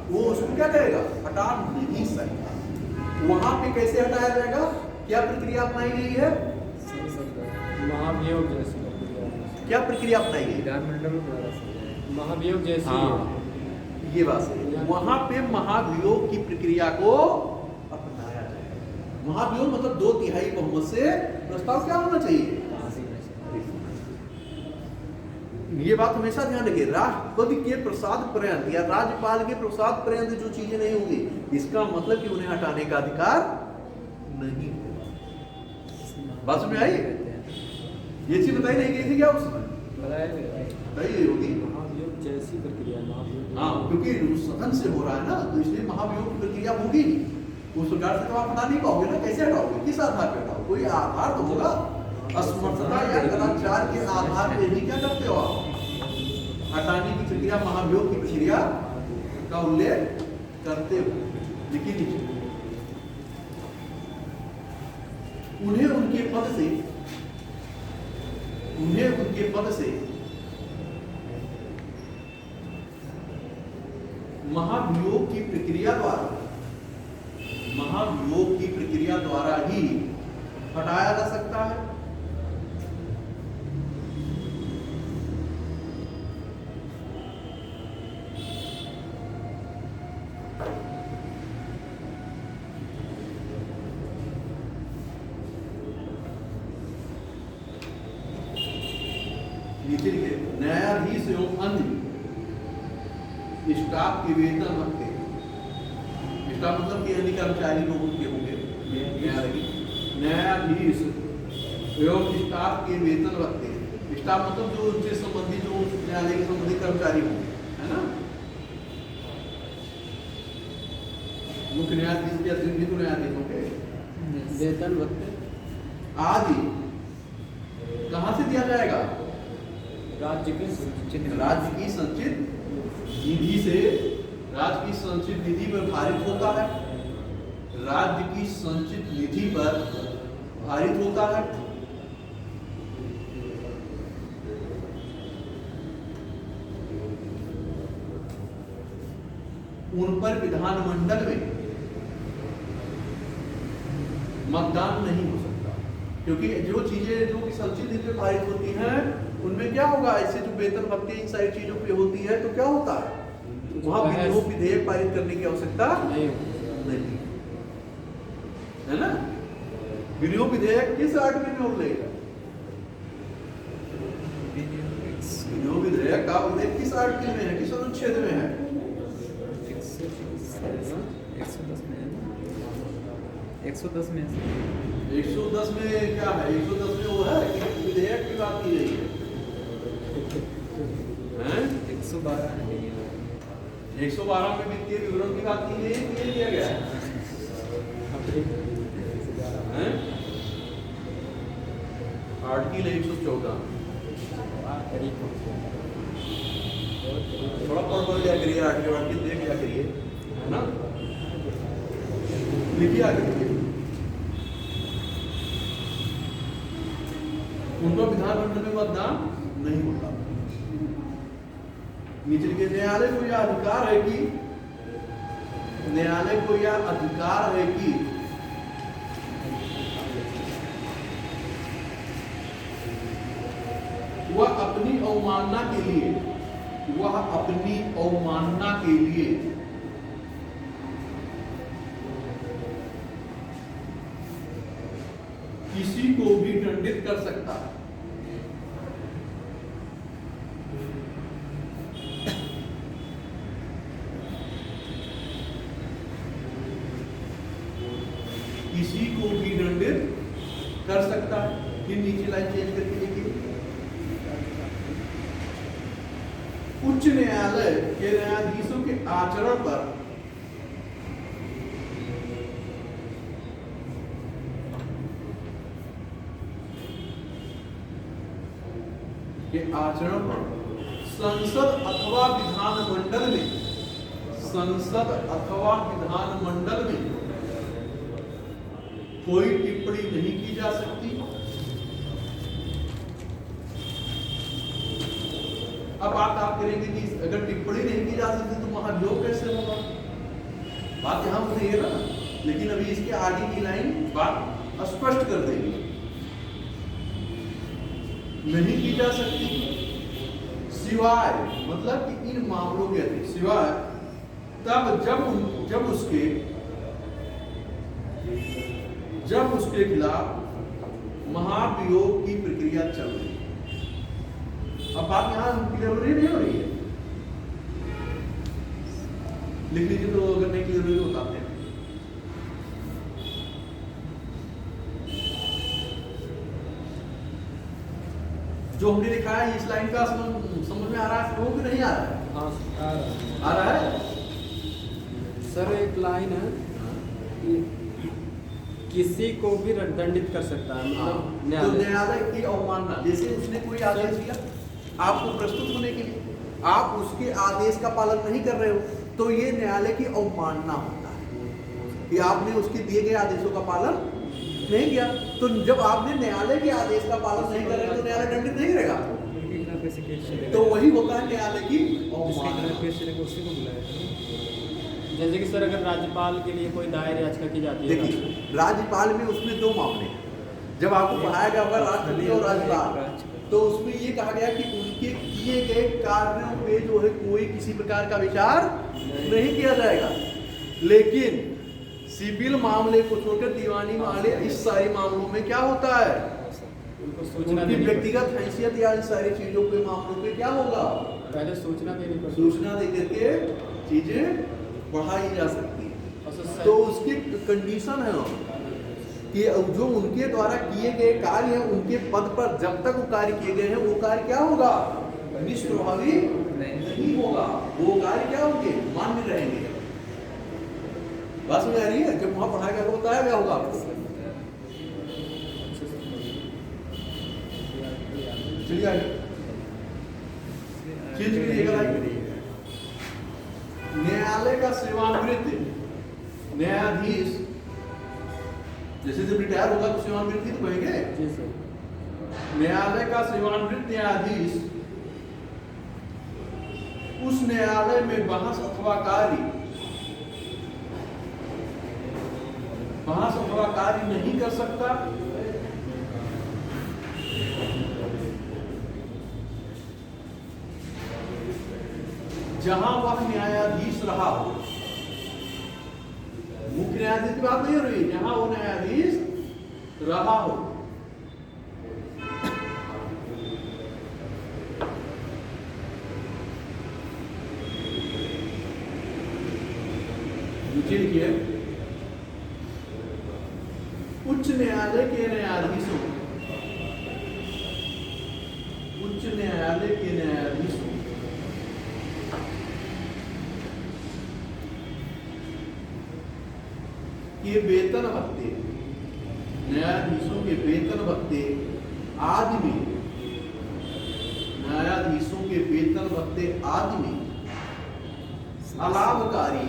वो उसको क्या करेगा? हटा नहीं सकता। वहां पे कैसे हटाया जाएगा? क्या प्रक्रिया अपनाई गई है? महाभियोग जैसी क्या प्रक्रिया अपनाई गई? विधानमंडल द्वारा से। महाभियोग जैसी हाँ, ये बात सही है। वहां पे महाभियोग की प्रक्रिया को अपनाया जाएगा। महाभियोग मतलब 2/3 बहुमत से प्रस्ताव क्या होना चाहिए? ये बात हमेशा ध्यान रखिए, राष्ट्रपति के प्रसाद पर्यंत या राज्यपाल के प्रसाद पर्यंत जो चीजें नहीं होंगी इसका मतलब कि उन्हें हटाने का अधिकार नहीं होगा। बात समझ आई? ये चीज बताई नहीं गई थी क्या उसमें? बताई होगी। महाभियोग जैसी प्रक्रिया हाँ, क्योंकि सदन से हो रहा है ना, तो इसलिए महाभियोग की प्रक्रिया होगी नहीं। उस प्रकार से तो आप हटा नहीं पाओगे ना, कैसे हटाओगे? किस आधार पर हटाओ? कोई आधार तो होगा। असमर्थता या कदाचार के आधार पे ही क्या करते हो आप? हटाने की प्रक्रिया, महाभियोग की प्रक्रिया का उल्लेख करते हो। लेकिन उन्हें उनके पद से महाभियोग की प्रक्रिया द्वारा ही हटाया जा सकता है। नीचे लिखे, न्यायाधीश एवं अन्य स्टाफ के वेतन भत्ते, स्टाफ मतलब कि यानी कर्मचारी लोग उनके होंगे न्यायाधीश एवं स्टाफ के वेतन भत्ते, स्टाफ मतलब जो उनसे संबंधित जो न्यायालय के संबंधित कर्मचारी होंगे, है ना। मुख्य न्यायाधीश के अतिरिक्त न्यायाधीशों के वेतन भत्ते आदि कहाँ से दिया जाएगा? राज्य के राज्य की संचित निधि से। राज्य की संचित निधि पर भारित होता है, राज्य की संचित निधि पर भारित होता है। उन पर विधानमंडल में मतदान नहीं हो सकता, क्योंकि जो चीजें जो कि संचित निधि पे पारित होती हैं उनमें क्या होगा, ऐसे जो वेतन भत्ते इन सारी चीजों पे होती है तो क्या होता है, वहां विधेयक पारित करने की आवश्यकता नहीं, है ना। विधेयक किस आर्टिकल में उल्लेख है? विधेयक का उल्लेख किस आर्टिकल में है, किस अनुच्छेद में है? 110 में 110 में क्या है? 110 में वो है कि विधेयक की बात की गई है। 112 है। 112 में वित्तीय विवरण की बात की गई है, ये किया गया है। आर्टिकल 114 थोड़ा पढ़ लिया करिए, आर्टिकल देख लिया करिए, है ना। लिखिए आगे, उनका विधानमंडल में मतदान नहीं होता। नीचे के न्यायालय को यह अधिकार है कि वह अपनी अवमानना के लिए किसी को भी दंडित कर सकता है। किसी को भी दंडित कर सकता है। फिर नीचे लाइन चेंज करके देखिए, उच्च न्यायालय के न्यायाधीशों के आचरण पर संसद अथवा विधानमंडल में कोई टिप्पणी नहीं की जा सकती। अब बात आप करेंगे कि अगर टिप्पणी नहीं की जा सकती तो महाभियोग कैसे होगा? बात यहां पर नहीं है ना, लेकिन अभी इसके आगे की लाइन बात स्पष्ट कर देगी। नहीं की जा सकती सिवाय, मतलब कि इन मामलों के अतिरिक्त, सिवाय तब जब उसके खिलाफ महाभियोग की प्रक्रिया चल रही है। अब बात यहां क्लियर हो रही नहीं हो रही है? लिख लीजिए, तो अगर नहीं क्लियर हुई तो बताते हैं। जो हमने लिखा है इस लाइन का समझ में आ रहा है कि नहीं आ रहा है? हाँ, आ रहा है। सर एक लाइन है कि किसी को भी दंडित कर सकता है, मतलब तो न्यायालय की अवमानना, जैसे उसने कोई आदेश दिया आपको प्रस्तुत होने के लिए, आप उसके आदेश का पालन नहीं कर रहे हो, तो ये न्यायालय की अवमानना होता है कि आपने उसके दिए गए आदेशों का पालन नहीं किया। तो जब आपने न्यायालय के आदेश का पालन नहीं कर रहे तो न्यायालय दंडित नहीं करेगा। तो वही होता है न्यायालय की अवमानना। जैसे कि सर अगर राज्यपाल के लिए कोई दायर याचिका की जाती है, देखिए राज्यपाल में उसमें दो मामले हैं। जब आपको पढ़ाया गया होगा राष्ट्रपति और राज्यपाल, तो उसमें ये कहा गया कि उनके किए गए कार्यों पे जो है कोई किसी प्रकार का विचार नहीं किया जाएगा। लेकिन सिविल मामले को छोड़कर दीवानी मामले, इस सारे मामलों में क्या होता है, उनकी व्यक्तिगत हैसियत या इन सारी चीजों पे मामलों पे क्या होगा, पहले सूचना देनी पड़ती है। सूचना दे करके चीजें बढ़ाई जा सकती है। अच्छा, तो उसकी कंडीशन है कि जो उनके द्वारा किए गए कार्य हैं उनके पद पर जब तक वो कार्य किए गए हैं वो कार्य क्या होगा, निष्प्रभावी नहीं होगा, वो कार्य क्या होंगे, मान्य रहेंगे। बात समझ आ रही है? जब वहां पढ़ाया गया बताया गया होगा आपको। चलिए आगे चीज न्यायालय का सेवानिवृत्त न्यायाधीश, जैसे जब रिटायर होगा तो सेवानिवृत्ति तो कहेंगे। जी सर। न्यायालय का सेवानिवृत्त न्यायाधीश उस न्यायालय में बहस अथवा कार्य नहीं कर सकता जहां वह न्यायाधीश रहा हो। मुख्य न्यायाधीश की बात नहीं हो रही, जहां वो न्यायाधीश रहा हो। लिखिए उच्च न्यायालय के न्यायाधीशों के वेतन भत्ते, न्यायाधीशों के वेतन भत्ते आदि में अलाभकारी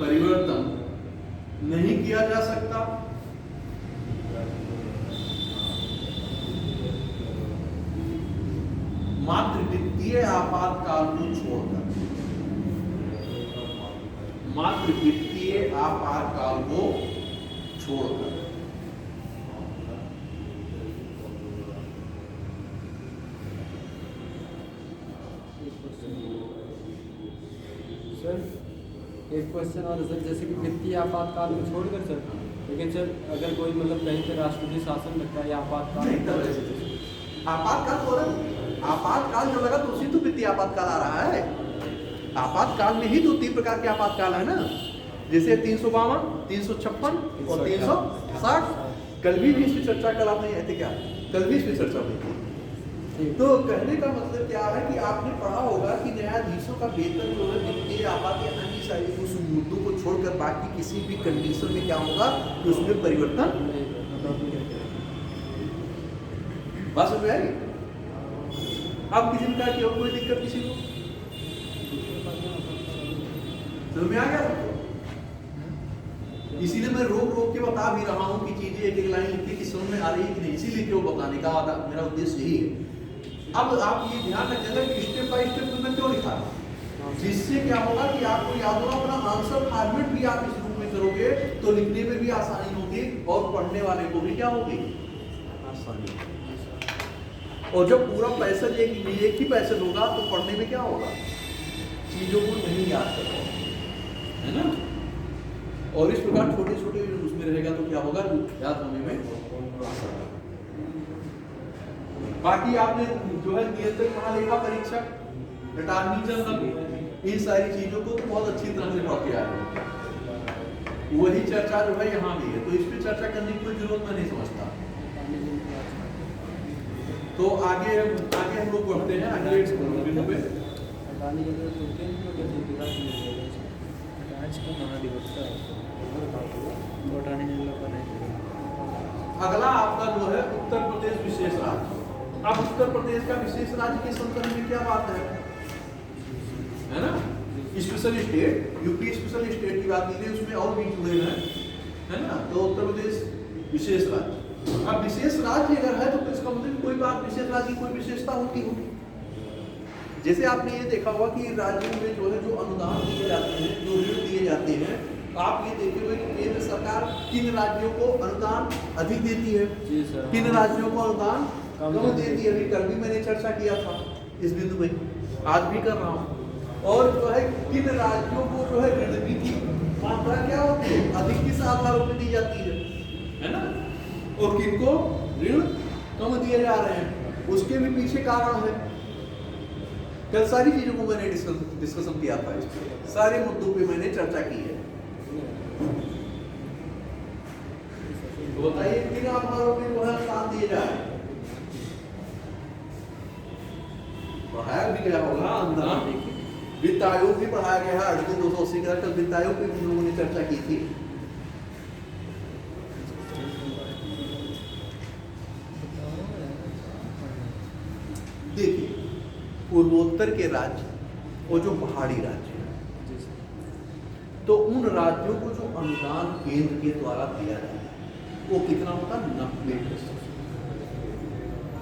परिवर्तन नहीं किया जा सकता। मात्र वित्तीय आपातकाल को छोड़कर, मात्र वित्तीय आपातकाल को छोड़कर। सर एक क्वेश्चन और सर, जैसे कि वित्तीय आपातकाल को छोड़कर सर, लेकिन सर अगर कोई मतलब कहीं पे राष्ट्रपति शासन लगता है या आपातकाल जो लगा तो उसी तो वित्तीय आपातकाल आ रहा है। आपातकाल में ही तो 3 प्रकार के आपातकाल है ना, जैसे 352, 356 और 360। कल भी इस पर चर्चा कल आपने ऐसे क्या कल भी इस पर चर्चा हुई थी। तो कहने का मतलब क्या है कि आपने पढ़ा होगा कि न्यायाधीशों का वेतन जो है वित्तीय आपात या अन्य सारी उस मुद्दों को छोड़कर बाकी किसी भी कंडीशन में क्या होगा कि उसमें परिवर्तन। बात समझ में आई? अब किसी प्रकार की और कोई दिक्कत किसी को समझ में आ गया? इसीलिए मैं रोक के बता भी रहा हूँ कि चीजें एक लाइन लिखी कि समझ में आ रही है कि नहीं, इसीलिए क्यों बताने का मेरा उद्देश्य यही है। अब आप ये ध्यान रखिएगा कि स्टेप बाय स्टेप तुमने क्यों लिखा है, जिससे क्या होगा कि आपको याद होगा अपना आंसर फॉर्मेट भी आप इस रूप में करोगे तो लिखने में भी आसानी होगी और पढ़ने वाले को भी क्या होगी, आसानी। और जब पूरा पैसेज एक ही पैसेज होगा तो पढ़ने में क्या होगा, चीजों को नहीं याद करोगे, है ना। और इस प्रकार छोटे छोटे उसमें रहेगा तो क्या होगा, याद होने में आसान। बाकी आपने जो है नियंत्रक महालेखा परीक्षक, अटॉर्नी जनरल, इन सारी चीजों को तो बहुत अच्छी तरह से पढ़ के आए। वही चर्चा जो है यहाँ भी है, तो इस पर चर्चा करने की कोई जरूरत मैं नहीं समझता। तो आगे हम लोग बढ़ते हैं अगले बिंदु पे। अगला आपका जो है उत्तर प्रदेश विशेष राज्य। अब उत्तर प्रदेश का विशेष राज्य के संदर्भ में क्या बात है ना। Special state, UP special state की बात की गई, उसमें और भी जुड़े हैं, है ना। तो उत्तर प्रदेश विशेष राज्य। अब विशेष राज्य अगर है तो इसका मतलब कोई बात, विशेष राज्य की कोई विशेषता होती होगी। जैसे आपने ये देखा होगा कि राज्यों में जो है जो अनुदान दिए जाते हैं, जो ऋण दिए जाते हैं, आप ये देखे हुए कि केंद्र सरकार किन राज्यों को अनुदान अधिक देती है, किन राज्यों को अनुदान कम देती है। अभी कल भी मैंने चर्चा किया था इस बिंदु में, आज भी कर रहा हूँ। और जो है किन राज्यों को जो है ऋण की मात्रा क्या होती है, अधिक किस आधारों पर दी जाती है ना, और किनको ऋण कम दिए जा रहे हैं, उसके भी पीछे कारण है। कल सारी चीजों को मैंने डिस्कशन किया था, इस पे सारे मुद्दों पे मैंने चर्चा की है। तो बताइए किन आधारों पे जो है स्थान दिए जाए? पढ़ाया भी गया होगा अंदर, वित्त आयोग भी पढ़ाया गया है, आर्टिकल 280 का। कल वित्त आयोग पे हम लोगों ने चर्चा की थी। देखिए पूर्वोत्तर के राज्य और जो पहाड़ी राज्य हैं, तो उन राज्यों को जो अनुदान केंद्र के द्वारा दिया जाता है वो कितना होता है? 90%,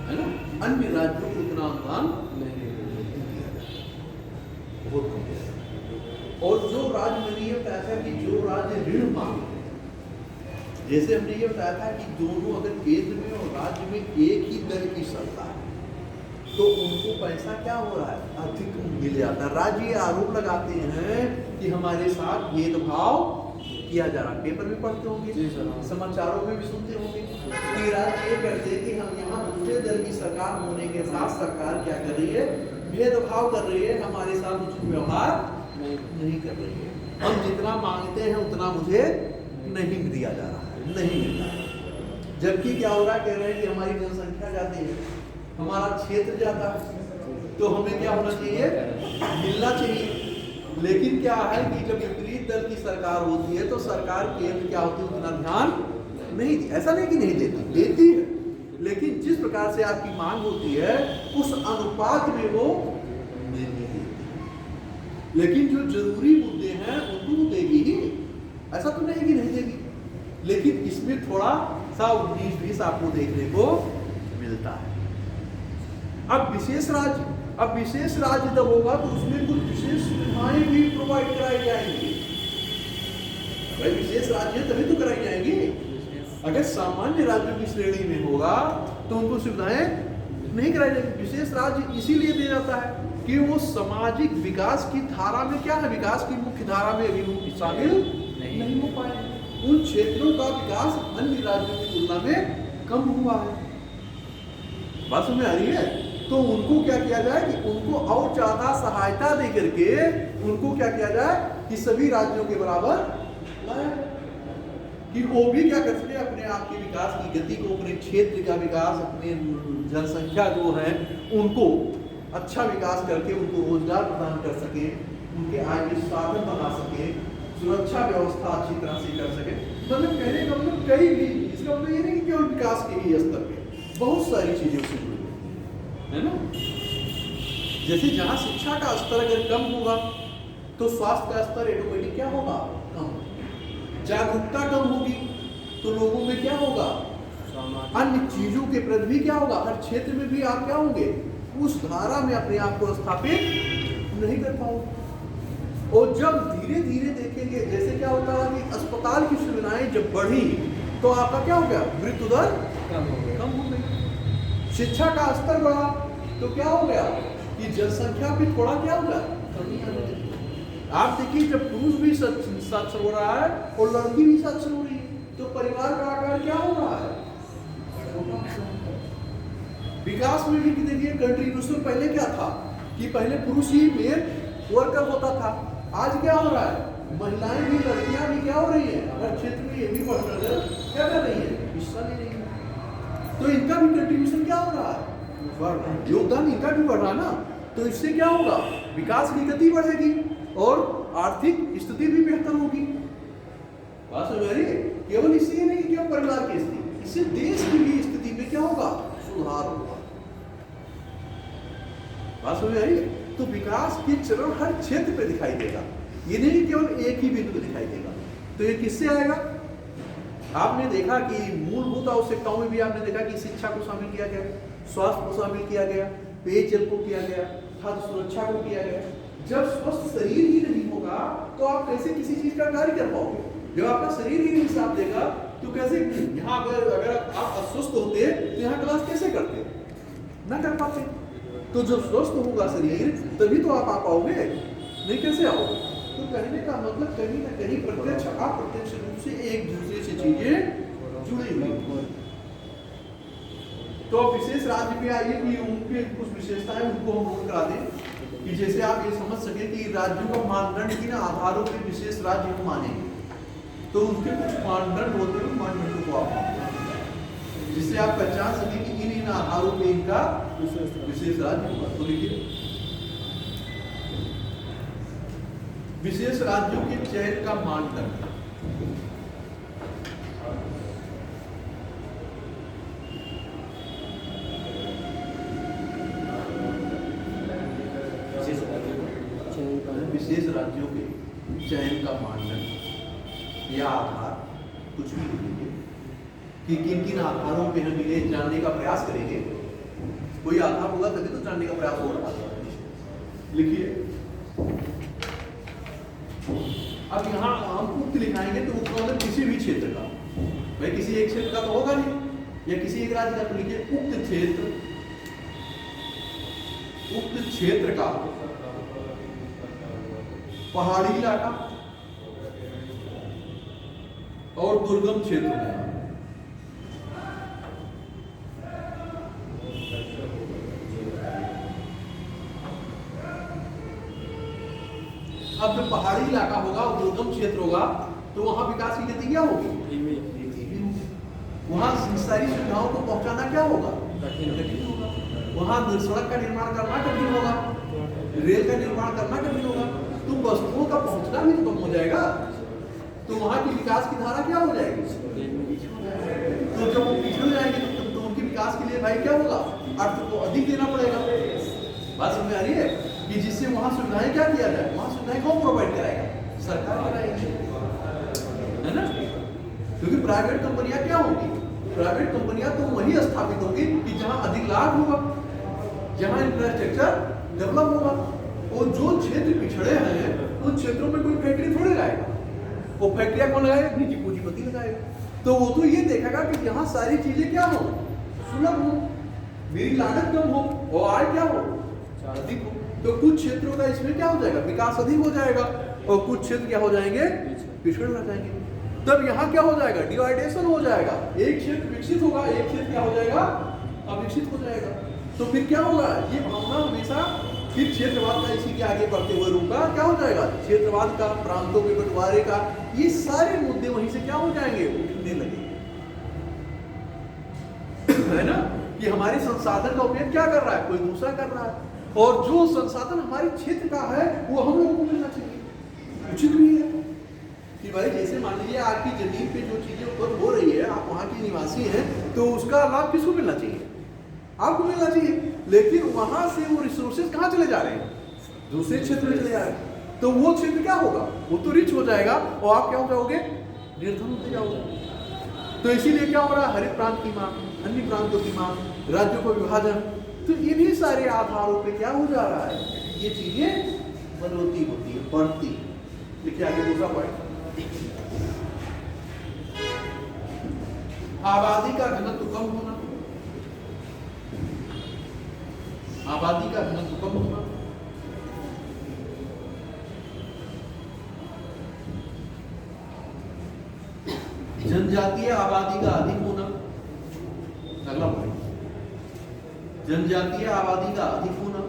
है ना। अन्य राज्यों को इतना अनुदान नहीं दिया जाता, बहुत कम दिया जाता। और जो राज्य मैंने ये बताया था कि जो राज्य ऋण मांगते हैं, जैसे हमने ये बताया था कि दोनों अगर केंद्र में और राज्य में एक ही दर की सरकार है तो उनको पैसा क्या हो रहा है? अधिक मिल जाता है। राज्य ये आरोप लगाते हैं कि हमारे साथ भेदभाव किया जा रहा है। पेपर में पढ़ते होंगे, समाचारों में भी सुनते होंगे कि राज्य ये कहते हैं कि हम यहाँ दूसरे दल की सरकार होने के साथ सरकार क्या कर रही है? भेदभाव कर रही है, हमारे साथ उचित व्यवहार नहीं कर रही है। हम जितना मांगते हैं उतना मुझे नहीं दिया जा रहा है, नहीं मिल रहा है। जबकि क्या हो रहा है? कह रहे हैं कि हमारी जनसंख्या जाती है, हमारा क्षेत्र ज्यादा है, तो हमें क्या होना चाहिए? मिलना चाहिए। लेकिन क्या है कि जब विपरीत दल की सरकार होती है तो सरकार केंद्र क्या होती है? उतना ध्यान नहीं, ऐसा नहीं कि नहीं देती, देती है, लेकिन जिस प्रकार से आपकी मांग होती है उस अनुपात में वो नहीं देती। लेकिन जो जरूरी मुद्दे हैं उनको तो देगी ही, ऐसा तो नहीं कि नहीं देगी। लेकिन इसमें थोड़ा सा 19-20 आपको देखने को मिलता है। अब विशेष राज्य जब होगा तो उसमें कुछ विशेष सुविधाएं भी प्रोवाइड कराई जाएंगी। भाई विशेष राज्य है तभी तो कराई जाएंगी। अगर सामान्य राज्यों की श्रेणी में होगा तो उनको सुविधाएं नहीं कराई जाएंगी। विशेष राज्य इसीलिए दिया जाता है कि वो सामाजिक विकास की धारा में क्या है? विकास की मुख्य धारा में अभी वो शामिल नहीं हो पाए। उन क्षेत्रों का विकास अन्य राज्यों की तुलना में कम हुआ है। बात समझ आ रही है? तो उनको क्या किया जाए कि उनको और ज्यादा सहायता दे करके उनको क्या किया जाए कि सभी राज्यों के बराबर लाया कि वो भी क्या कर सके? अपने आप के विकास की गति को, अपने क्षेत्र का विकास, अपने जनसंख्या जो है उनको अच्छा विकास करके उनको रोजगार प्रदान कर सके, उनके आय के साधन बना सके, सुरक्षा व्यवस्था अच्छी तरह से कर सके। मतलब कहने का मतलब कई भी, इसका मतलब ये नहीं कि केवल विकास के ही स्तर पे, बहुत सारी चीजों से जुड़ी है ना। जैसे जहाँ शिक्षा का स्तर अगर कम होगा तो स्वास्थ्य का स्तर ऑटोमेटिक क्या होगा? कम। जागरूकता कम होगी तो लोगों में क्या होगा? अन्य चीजों के प्रति भी क्या होगा? हर क्षेत्र में भी आप क्या होंगे? उस धारा में अपने आप को स्थापित नहीं कर पाओगे। और जब धीरे धीरे देखेंगे, जैसे क्या होता है कि अस्पताल की सुविधाएं जब बढ़ी तो आपका क्या हो गया? मृत्यु दर कम हो गई। शिक्षा का स्तर बढ़ा तो क्या हो गया कि जनसंख्या भी थोड़ा क्या हो गया? कमी आ गई। आप देखिए जब पुरुष भी साक्षर हो रहा है और लड़की भी साक्षर हो रही है तो परिवार का आकार क्या हो रहा है? विकास में भी देखिए कंट्रीब्यूशन पहले क्या था कि पहले पुरुष ही मेन वर्कर होता था। आज क्या हो रहा है? महिलाएं भी, लड़कियां भी क्या हो रही है? हर क्षेत्र में ये भी बढ़कर क्या कर रही है? हिस्सा ले रही है। तो इनका भी कंट्रीब्यूशन क्या हो रहा है? बढ़ रहा है। योगदान इनका भी बढ़ रहा है ना। तो इससे क्या होगा? विकास की गति बढ़ेगी और आर्थिक स्थिति भी बेहतर होगी। बात समझ आ रही है? केवल इससे नहीं कि परिवार की स्थिति, इससे देश की भी स्थिति में क्या होगा? सुधार होगा। बात समझ आ रही है? तो विकास के चरण हर क्षेत्र पे दिखाई देगा, ये नहीं केवल एक ही बिंदु पे दिखाई देगा। तो ये किससे आएगा? आपने देखा कि मूलभूत आवश्यकताओं में भी आपने देखा कि शिक्षा को शामिल किया गया, स्वास्थ्य को शामिल किया गया, पेयजल को किया गया, खाद्य सुरक्षा को किया गया। जब स्वस्थ शरीर ही नहीं होगा तो आप कैसे किसी चीज का कार्य कर पाओगे? जब आपका शरीर ही नहीं साथ देगा तो कैसे यहाँ अगर आप अस्वस्थ होते तो यहाँ क्लास कैसे करते? ना कर पाते। तो जब स्वस्थ होगा शरीर तभी तो आप आ पाओगे, नहीं कैसे आओगे? तो कहने का मतलब कहीं ना कहीं प्रत्यक्ष अप्रत्यक्ष रूप से एक दूसरे से चीजें जुड़ी हुई। तो विशेष राज्य पे आइए कि उनके कुछ विशेषताएं उनको हम नोट करा दें कि कि जैसे आप ये समझ सके कि राज्यों का मानदंड किन आधारों पर विशेष राज्य को मानेंगे, तो उनके कुछ मानदंड होते हैं, मानदंडों को आप मानेंगे, जिससे आप पहचान सके कि इन आधारों पे इनका विशेष राज्य होगा। तो लिखिए विशेष राज्यों के चयन का मानदंड। विशेष राज्यों के चयन का मानदंड या आधार कुछ भी लिखेंगे कि किन किन आधारों पे हम इन्हें जानने का प्रयास करेंगे। कोई आधार होगा तभी तो जानने का प्रयास होगा। लिखिए अब यहाँ हम उक्त लिखाएंगे तो उक्त मतलब किसी भी क्षेत्र का, भाई किसी एक क्षेत्र का तो होगा नहीं, या किसी एक राज्य का। तो लिखिए उक्त क्षेत्र का पहाड़ी इलाका और दुर्गम क्षेत्र में। अब जब पहाड़ी इलाका होगा और दुर्गम क्षेत्र होगा तो वहां विकास की गति क्या होगी? वहां सारी सुविधाओं को पहुंचाना क्या होगा? कठिन होगा। वहां सड़क का निर्माण करना कठिन होगा, रेल का निर्माण करना कठिन होगा, तो वस्तुओं का पहुंचना भी तो कम हो जाएगा। तो वहां की विकास की धारा क्या हो जाएगी? तो जब वो पिछड़ जाएंगे तो उनके विकास के लिए भाई क्या होगा? अर्थ को अधिक देना पड़ेगा। बात समझ आ रही है कि जिससे वहां सुविधाएं क्या किया जाए? वहां सुविधाएं कौन प्रोवाइड कराएगा? सरकार कराएगी, है ना? क्योंकि प्राइवेट कंपनियां क्या होंगी? प्राइवेट कंपनियां तो वही स्थापित होंगी कि जहां अधिक लाभ होगा, जहां इंफ्रास्ट्रक्चर डेवलप होगा। और जो क्षेत्र पिछड़े हैं उन क्षेत्रों में कोई फैक्ट्री थोड़ी लगाएगा। वो फैक्ट्रियां कौन लगाएगा? निजी पूंजीपति लगाएगा। तो वो तो ये देखेगा कि यहाँ सारी चीजें क्या हो, सुलभ हो, मेरी लागत कम हो और आय क्या हो, अधिक हो। तो कुछ क्षेत्रों का इसमें क्या हो जाएगा? विकास अधिक हो जाएगा और कुछ क्षेत्र क्या हो जाएंगे? पिछड़ रह जाएंगे। तब यहाँ क्या हो जाएगा? डिवाइडेशन हो जाएगा। एक क्षेत्र विकसित होगा, एक क्षेत्र क्या हो जाएगा? अविकसित हो जाएगा। तो फिर क्या होगा? ये भावना हमेशा फिर क्षेत्रवाद का इसी के आगे बढ़ते हुए रूपा क्या हो जाएगा? क्षेत्रवाद का, प्रांतों के बंटवारे का, ये सारे मुद्दे वहीं से क्या हो जाएंगे? उठने लगेंगे, है ना? कि हमारे संसाधन का उपयोग क्या कर रहा है? कोई दूसरा कर रहा है। और जो संसाधन हमारे क्षेत्र का है वो हम लोगों को मिलना चाहिए। उचित भी है कि भाई जैसे मान लीजिए आपकी जमीन पे जो चीजें उपलब्ध हो रही है, आप वहाँ के निवासी हैं, तो उसका लाभ किसको मिलना चाहिए? आपको मिलना चाहिए। लेकिन वहां से वो रिसोर्सेज कहाँ चले जा रहे हैं? दूसरे क्षेत्र में चले जा रहे हैं। तो वो क्षेत्र क्या होगा? वो तो रिच हो जाएगा और आप क्या हो जाओगे? निर्धन होते जाओगे। तो इसीलिए क्या हो रहा है? हरित प्रांत की मांग, अन्य प्रांतों की मांग, राज्यों का विभाजन। तो ये भी सारे आधारों पे क्या हो जा रहा है? ये चीजें बनोती होती है, बढ़ती। देखिए आगे दूसरा पॉइंट, आबादी का घनत्व कम होना। आबादी का घनत्व कम होना, जनजातीय आबादी का अधिक होना। अगला पॉइंट, जनजातीय आबादी का अधिक होना।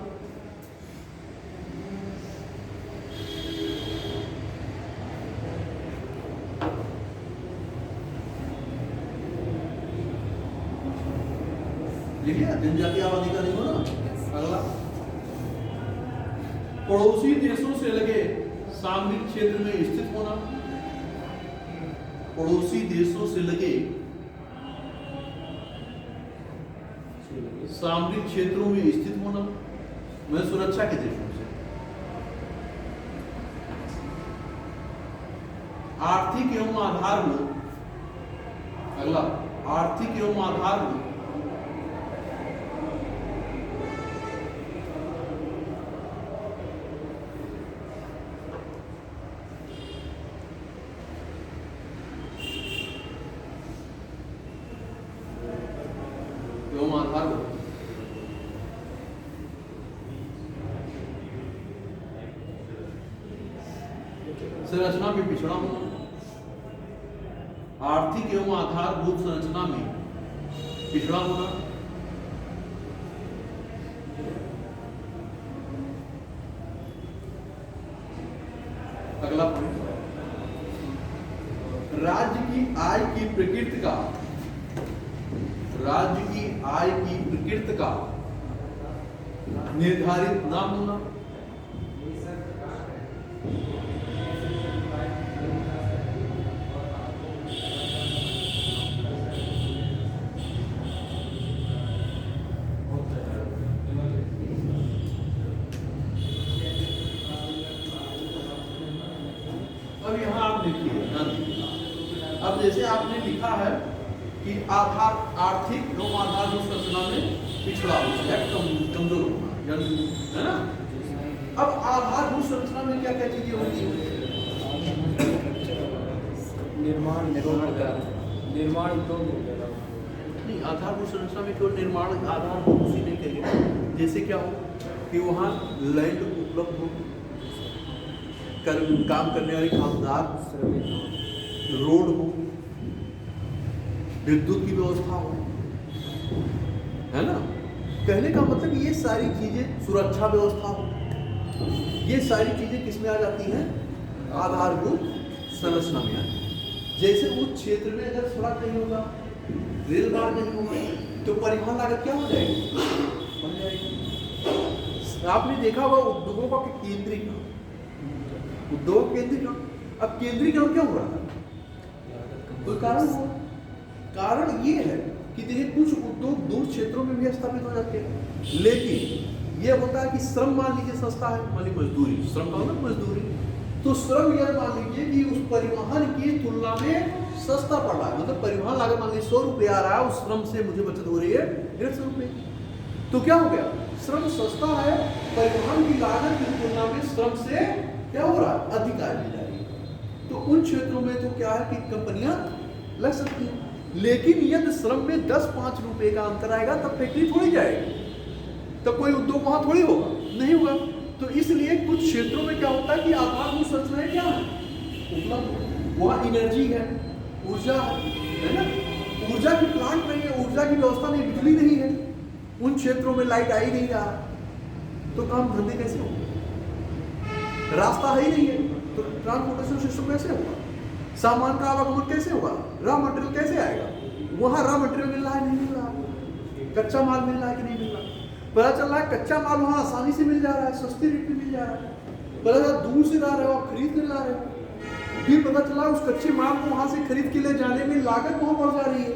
देखिए जनजातीय आबादी का अधिक होना। अगला, पड़ोसी देशों से लगे सामरिक क्षेत्र में स्थित होना। पड़ोसी देशों से लगे सामरिक क्षेत्रों में स्थित होना, मैं सुरक्षा के देशों से। आर्थिक एवं आधारभूत। अगला, आर्थिक एवं आधारभूत संरचना में पिछड़ा होना। आर्थिक एवं आधारभूत संरचना में पिछड़ा होना। राज्य की आय की प्रकृति का, राज्य की आय की प्रकृति का निर्धारित ना होना, अब यहां आप देखिए, अब जैसे आपने लिखा है कि आधार आर्थिक एवं आधारभूत संरचना में पिछड़ा होना, कमजोर होना, है ना। अब आधारभूत संरचना में क्या क्या चीजें होती है? निर्माण उद्योग वगैरह। नहीं, आधारभूत संरचना में केवल निर्माण आधारभूत उसी नहीं कहेंगे। जैसे क्या हो कि वहाँ लैंड उपलब्ध हो, काम करने वाले कामदार, रोड हो, विद्युत की व्यवस्था हो, है ना। कहने का मतलब ये सारी चीजें, सुरक्षा व्यवस्था हो, ये सारी चीजें किसमें आ जाती हैं? आधारभूत संरचना में आती है। जैसे उस क्षेत्र में अगर सड़क नहीं होगा, रेल मार्ग नहीं होगा, तो परिवहन लागत क्या हो जाएगी? बन जाएगी। आपने देखा होगा उद्योगों का केंद्रीकरण, उद्योग केंद्रीकरण। अब केंद्रीकरण क्यों हो रहा है? कोई कारण हो? कारण ये है कि देखिए कुछ उद्योग दूर क्षेत्रों में भी स्थापित हो जाते हैं, लेकिन ये होता है कि श्रम, मान लीजिए सस्ता है, मान लीजिए मजदूरी, श्रम का मतलब मजदूरी, तो श्रम यह मान लीजिए कि उस परिवहन की तुलना में सस्ता पड़ रहा है, मतलब परिवहन लागत मान लीजिए 100 रुपये आ रहा है, उस श्रम से मुझे बचत हो रही है 150 रुपये। तो क्या हो गया? श्रम सस्ता है, परिवहन की लागत की तुलना में श्रम से क्या हो रहा है? अधिक आय मिल जा रही है। तो उन क्षेत्रों में तो क्या है कि कंपनियां लग सकती हैं, लेकिन यदि श्रम में 10-5 रुपए का अंतर आएगा तब फैक्ट्री थोड़ी जाएगी, तब कोई उद्योग वहां थोड़ी होगा, नहीं होगा। तो इसलिए कुछ क्षेत्रों में क्या होता है कि आधारभूत संरचनाएं क्या है? उपलब्ध, वहाँ एनर्जी है, ऊर्जा है ना, ऊर्जा की प्लांट नहीं है, ऊर्जा की व्यवस्था नहीं, बिजली नहीं है, उन क्षेत्रों में लाइट आई नहीं रहा, तो काम धंधे कैसे होंगे? रास्ता है ही नहीं है, तो ट्रांसपोर्टेशन सिस्टम कैसे होगा? सामान का आवागमन कैसे होगा? रॉ मटेरियल कैसे आएगा? वहाँ रॉ मटेरियल मिल रहा है, नहीं मिल रहा, कच्चा माल मिल रहा है कि नहीं मिल रहा? पता चल रहा है कच्चा माल वहाँ आसानी से मिल जा रहा है, सस्ते रेट पे मिल जा रहा है, पता चला दूर से ला रहे हो, आप खरीद कर ला रहे हो, फिर पता चला उस कच्चे माल को वहाँ से खरीद के ले जाने में लागत वहाँ बढ़ जा रही है।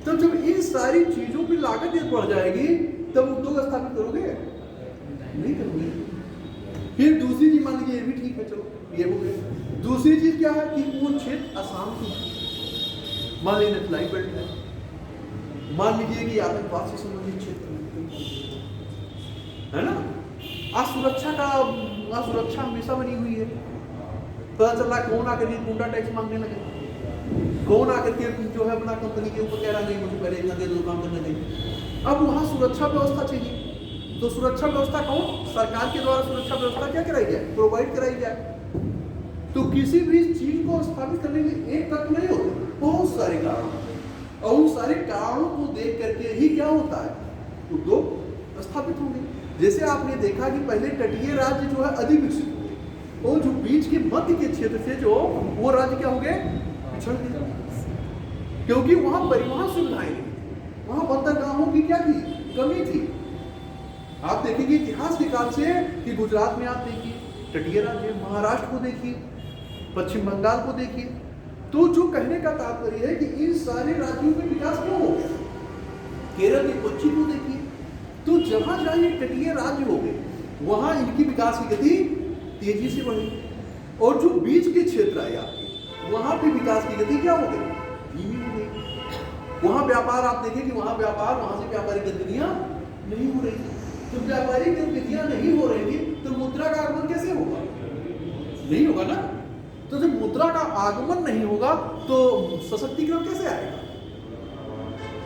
तब जब इन सारी चीजों की लागत यदि बढ़ जाएगी तब उद्योग स्थापित करोगे? नहीं करोगे। फिर दूसरी चीज, मान लीजिए ये भी ठीक है, चलो ये हो गया। दूसरी चीज क्या है कि वो क्षेत्र अशांत है, मान लीजिए नक्सलाई बेल्ट है, मान लीजिए कि आतंकवाद से संबंधित क्षेत्र है ना, असुरक्षा हमेशा बनी हुई है। पता चल रहा है कौन आकर गुंडा टैक्स मांगने लगे, कौन आकर के जो है अपना कंपनी के ऊपर कह रहा नहीं मुझे पहले इतना दे दो, काम करने देंगे। अब वहाँ सुरक्षा व्यवस्था चाहिए, तो सुरक्षा व्यवस्था कौन? सरकार के द्वारा सुरक्षा व्यवस्था क्या कराई जाए? प्रोवाइड कराई जाए। तो किसी भी चीज को स्थापित करने के लिए एक तत्व नहीं होते, बहुत सारे कारण, और उन सारे कारणों को देख करके ही क्या होता है? उद्योग स्थापित होंगे। जैसे आपने देखा कि पहले तटीय राज्य जो है अधिक विकसित हुए, और जो बीच के मध्य के क्षेत्र से जो वो राज्य क्या हो गए? पिछड़ गए, क्योंकि वहां परिवहन सुविधाएं नहीं, वहां बंदरगाहों की क्या थी? कमी थी। आप देखेंगे इतिहास के काल से कि गुजरात में आप देखिए तटीय राज्य, महाराष्ट्र को देखिए, पश्चिम बंगाल को देखिए, तो जो कहने का तात्पर्य है कि इन सारे राज्यों में विकास क्यों हो गया? केरल के कोच्चि को देखिए, तो जहां जहां ये तटीय राज्य हो गए वहां इनकी विकास की गति तेजी से बढ़ी, और जो बीच के क्षेत्र है आपके वहां पे विकास की गति क्या हो गई? धीमी हो गई। वहां व्यापार आप देखें कि वहां व्यापार, वहां से व्यापारिक गतिविधियां नहीं हो रही। तो व्यापारिक गतिविधियां नहीं हो रही तो मुद्रा का आगमन कैसे होगा? नहीं होगा ना। तो जब मुद्रा का आगमन नहीं होगा तो सशक्तिकरण कैसे आएगा?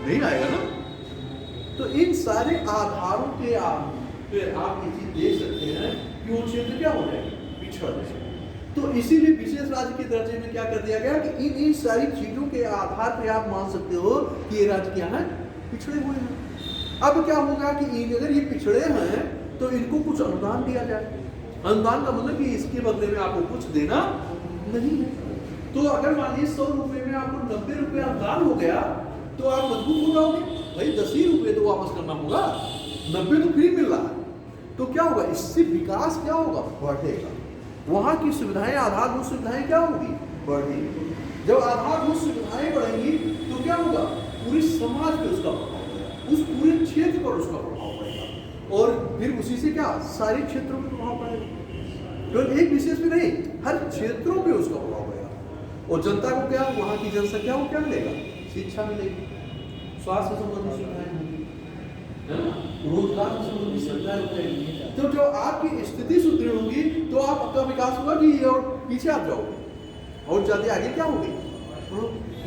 नहीं आएगा ना। तो इन सारे आधारों के आप ये चीज देख सकते हैं कि वो क्षेत्र क्या हो जाएगा? पिछड़ जाएगा। तो इसीलिए विशेष राज्य के दर्जे में क्या कर दिया गया कि इन सारी चीजों के आधार पर आप मान सकते हो कि ये राज्य क्या है? पिछड़े हुए हैं। अब क्या होगा कि अगर ये पिछड़े हैं तो इनको कुछ अनुदान दिया जाए। अनुदान का मतलब कि इसके बदले में आपको कुछ देना नहीं है। तो अगर मान लीजिए 100 रुपए में आपको 90 रुपया दान हो गया तो आप मजबूत हो जाओगे। भाई 10 ही रुपए तो वापस करना होगा, 90 तो फ्री मिल रहा है। तो क्या होगा, इससे विकास क्या होगा, बढ़ेगा। वहां की सुविधाएं, आधारभूत सुविधाएं क्या होगी, बढ़ेगी। जब आधारभूत सुविधाएं बढ़ेंगी तो क्या होगा, पूरे समाज पे उसका प्रभाव पड़ेगा, उस पूरे क्षेत्र पर उसका प्रभाव पड़ेगा, और फिर उसी से क्या सारे क्षेत्रों में प्रभाव पड़ेगा। केवल एक विशेष में नहीं, हर क्षेत्रों पे उसका प्रभाव पड़ेगा। और जनता को क्या, वहां की जनसंख्या को क्या मिलेगा, शिक्षा मिलेगी, स्वास्थ्य संबंधी सुविधाएं होंगी, रोजगार से संबंधित सुविधाएं होंगी। तो जो आपकी स्थिति सुदृढ़ होगी तो आपका विकास होगा कि और पीछे आप जाओगे और ज्यादा आगे क्या होगी।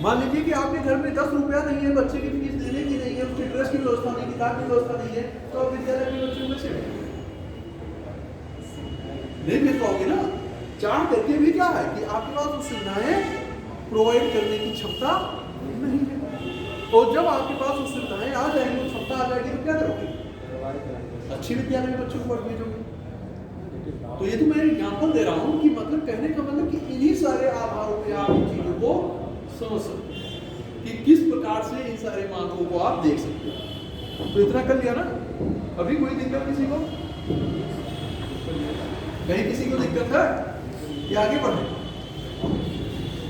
मान लीजिए कि आपके घर में 10 रुपया नहीं है, बच्चे की फीस देने की नहीं है, उसके ड्रेस की व्यवस्था नहीं, किताब की व्यवस्था नहीं है, तो आप विद्यालय के बच्चों में से नहीं भेज पाओगे ना। चाह करके भी क्या है कि आपके पास वो सुविधाएं प्रोवाइड करने की क्षमता नहीं है। और जब आपके पास वो सुविधाएं आ जाएंगी, वो क्षमता आ जाएगी, तो क्या करोगे, अच्छी विद्यालय में बच्चों को पढ़ भेजोगे। तो ये तो मैं एग्जाम्पल दे रहा हूँ कि मतलब कहने का मतलब कि इन्हीं सारे आधारों पे आप इन चीजों को समझ सकते हैं कि किस प्रकार से इन सारे मानकों को आप देख सकते हैं। तो इतना कर लिया ना। अभी कोई दिक्कत किसी को, कहीं किसी को दिक्कत है कि आगे बढ़े,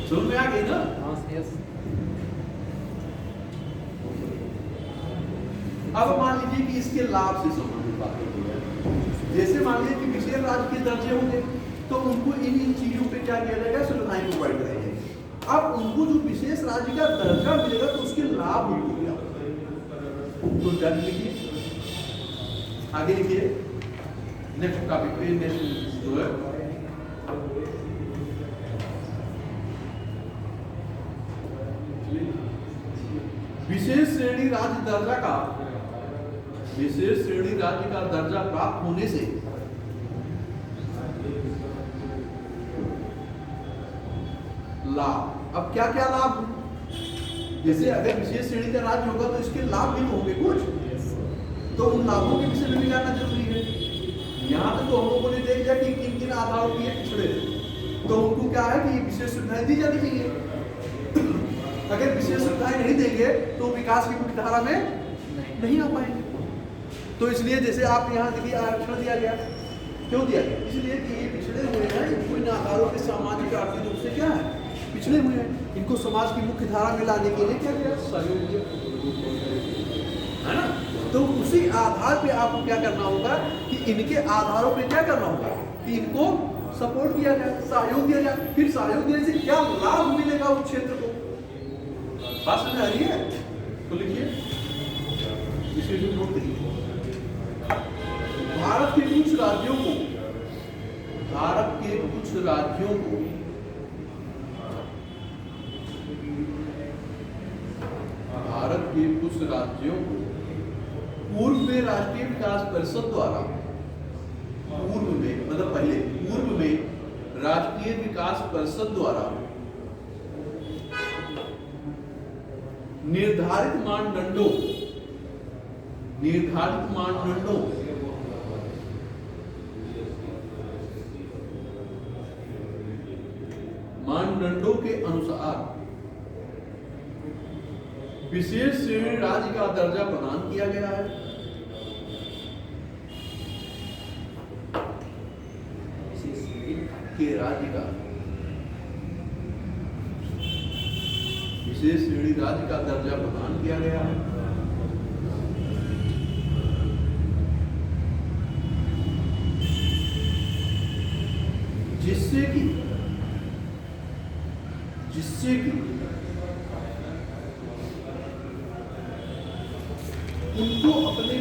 समझ में आ गई ना। अब मान लीजिए कि इसके लाभ से संबंधित बात होती है। जैसे मान लीजिए कि विशेष राज्य के दर्जे होंगे तो उनको इन चीजों पे क्या किया जाएगा, सुविधाएं प्रोवाइड करेंगे। अब उनको जो विशेष राज्य का दर्जा मिलेगा तो उसके लाभ उनको क्या होगा। तो डन लिखिए, आगे लिखिए, नेक्स्ट टॉपिक पे, नेक्स्ट जो है विशेष श्रेणी राज्य दर्जा का, विशेष श्रेणी राज्य का दर्जा प्राप्त होने से लाभ। अब क्या क्या लाभ, जैसे अगर विशेष श्रेणी का राज्य होगा तो इसके लाभ भी होंगे कुछ, तो उन लाभों के विषय में भी जानना जरूरी है। यहाँ तक तो हम लोगों ने देख लिया कि किन किन आधारों पर पिछड़े, तो उनको क्या है कि विशेष सुविधाएं दी जानी चाहिए। अगर विशेष सुविधाएं नहीं देंगे तो विकास की मुख्यधारा में नहीं आ पाएंगे। तो इसलिए जैसे आप यहाँ देखिए आरक्षण दिया गया, क्यों दिया गया, इसलिए कि ये पिछड़े हुए हैं, इनको इन आधारों के सामाजिक आर्थिक रूप से क्या है, पिछड़े हुए हैं, इनको समाज की मुख्य धारा में लाने के लिए क्या किया, सहयोग दिया, है ना। तो उसी आधार पे आपको क्या करना होगा कि इनके आधारों पे क्या करना होगा कि इनको सपोर्ट किया जाए, सहयोग दिया जाए। फिर सहयोग देने से क्या लाभ मिलेगा उस क्षेत्र को, बात समझ आ रही है। तो लिखिए, इसके नोट करिए। भारत के कुछ राज्यों को, भारत के कुछ राज्यों को भारत के कुछ राज्यों को पूर्व में राष्ट्रीय विकास परिषद द्वारा, पूर्व में मतलब पहले, पूर्व में राष्ट्रीय विकास परिषद द्वारा निर्धारित मानदंडों के अनुसार विशेष श्रेणी राज्य का दर्जा प्रदान किया गया है। के राज्य का विशेष श्रेणी राज्य का दर्जा प्रदान किया गया है, जिससे कि उनको अपने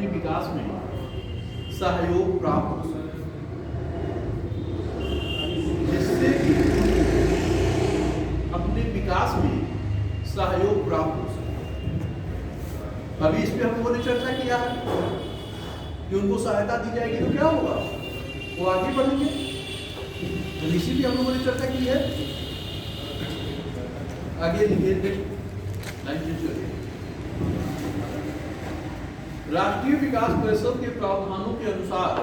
विकास में सहयोग प्राप्त हो सके, जिससे कि अपने विकास में सहयोग प्राप्त हो सके। अभी इस पे हम लोगों ने चर्चा किया है कि उनको सहायता दी जाएगी तो क्या होगा, वो आगे बढ़ेंगे। तो इसी भी हम लोगों ने चर्चा की है। आगे लिखिए, राष्ट्रीय विकास परिषद के प्रावधानों के अनुसार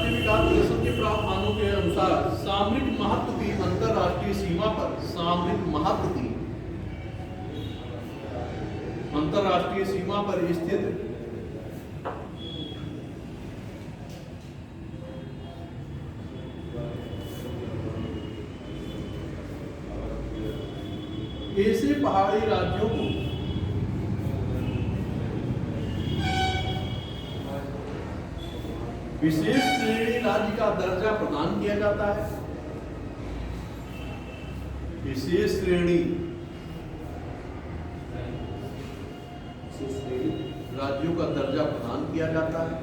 राष्ट्रीय विकास परिषद के प्रावधानों के अनुसार सामरिक महत्व की अंतरराष्ट्रीय सीमा पर सामरिक महत्व की अंतरराष्ट्रीय सीमा पर स्थित ऐसे पहाड़ी राज्यों को विशेष श्रेणी राज्य का दर्जा प्रदान किया जाता है। विशेष श्रेणी राज्यों का दर्जा प्रदान किया जाता है।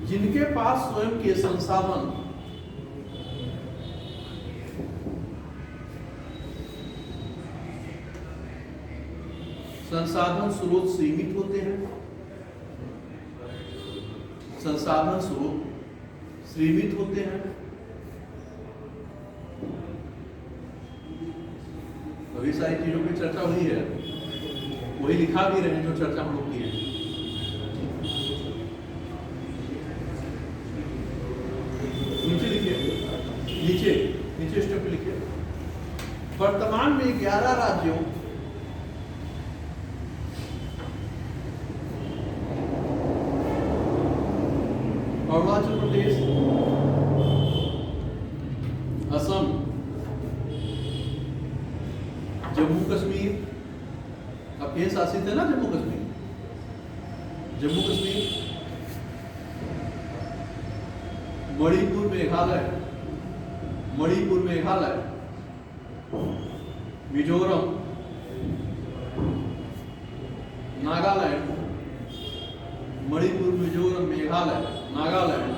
जिनके पास स्वयं के संसाधन स्रोत सीमित होते हैं, संसाधन स्रोत सीमित होते हैं। अभी सारी चीजों की चर्चा हुई है, वही लिखा भी रहे जो चर्चा हम लोग की है। नीचे लिखिए, नीचे स्टेप लिखिए। वर्तमान में 11 राज्यों अरुणाचल प्रदेश, असम, जम्मू कश्मीर, अब केंद्र शासित है ना जम्मू कश्मीर, मणिपुर मेघालय, मिजोरम, नागालैंड, मणिपुर, मिजोरम, मेघालय, नागालैंड,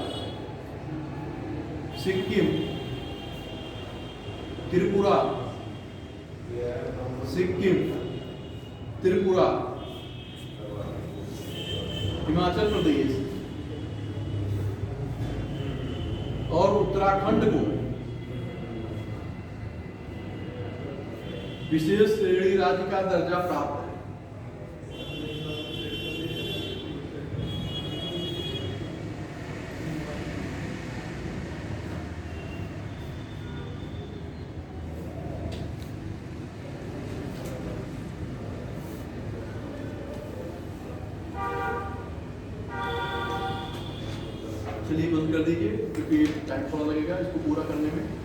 सिक्किम, त्रिपुरा, हिमाचल प्रदेश और उत्तराखंड को विशेष श्रेणी राज्य का दर्जा प्राप्त है। चलिए बंद कर दीजिए क्योंकि टाइम थोड़ा लगेगा इसको पूरा करने में।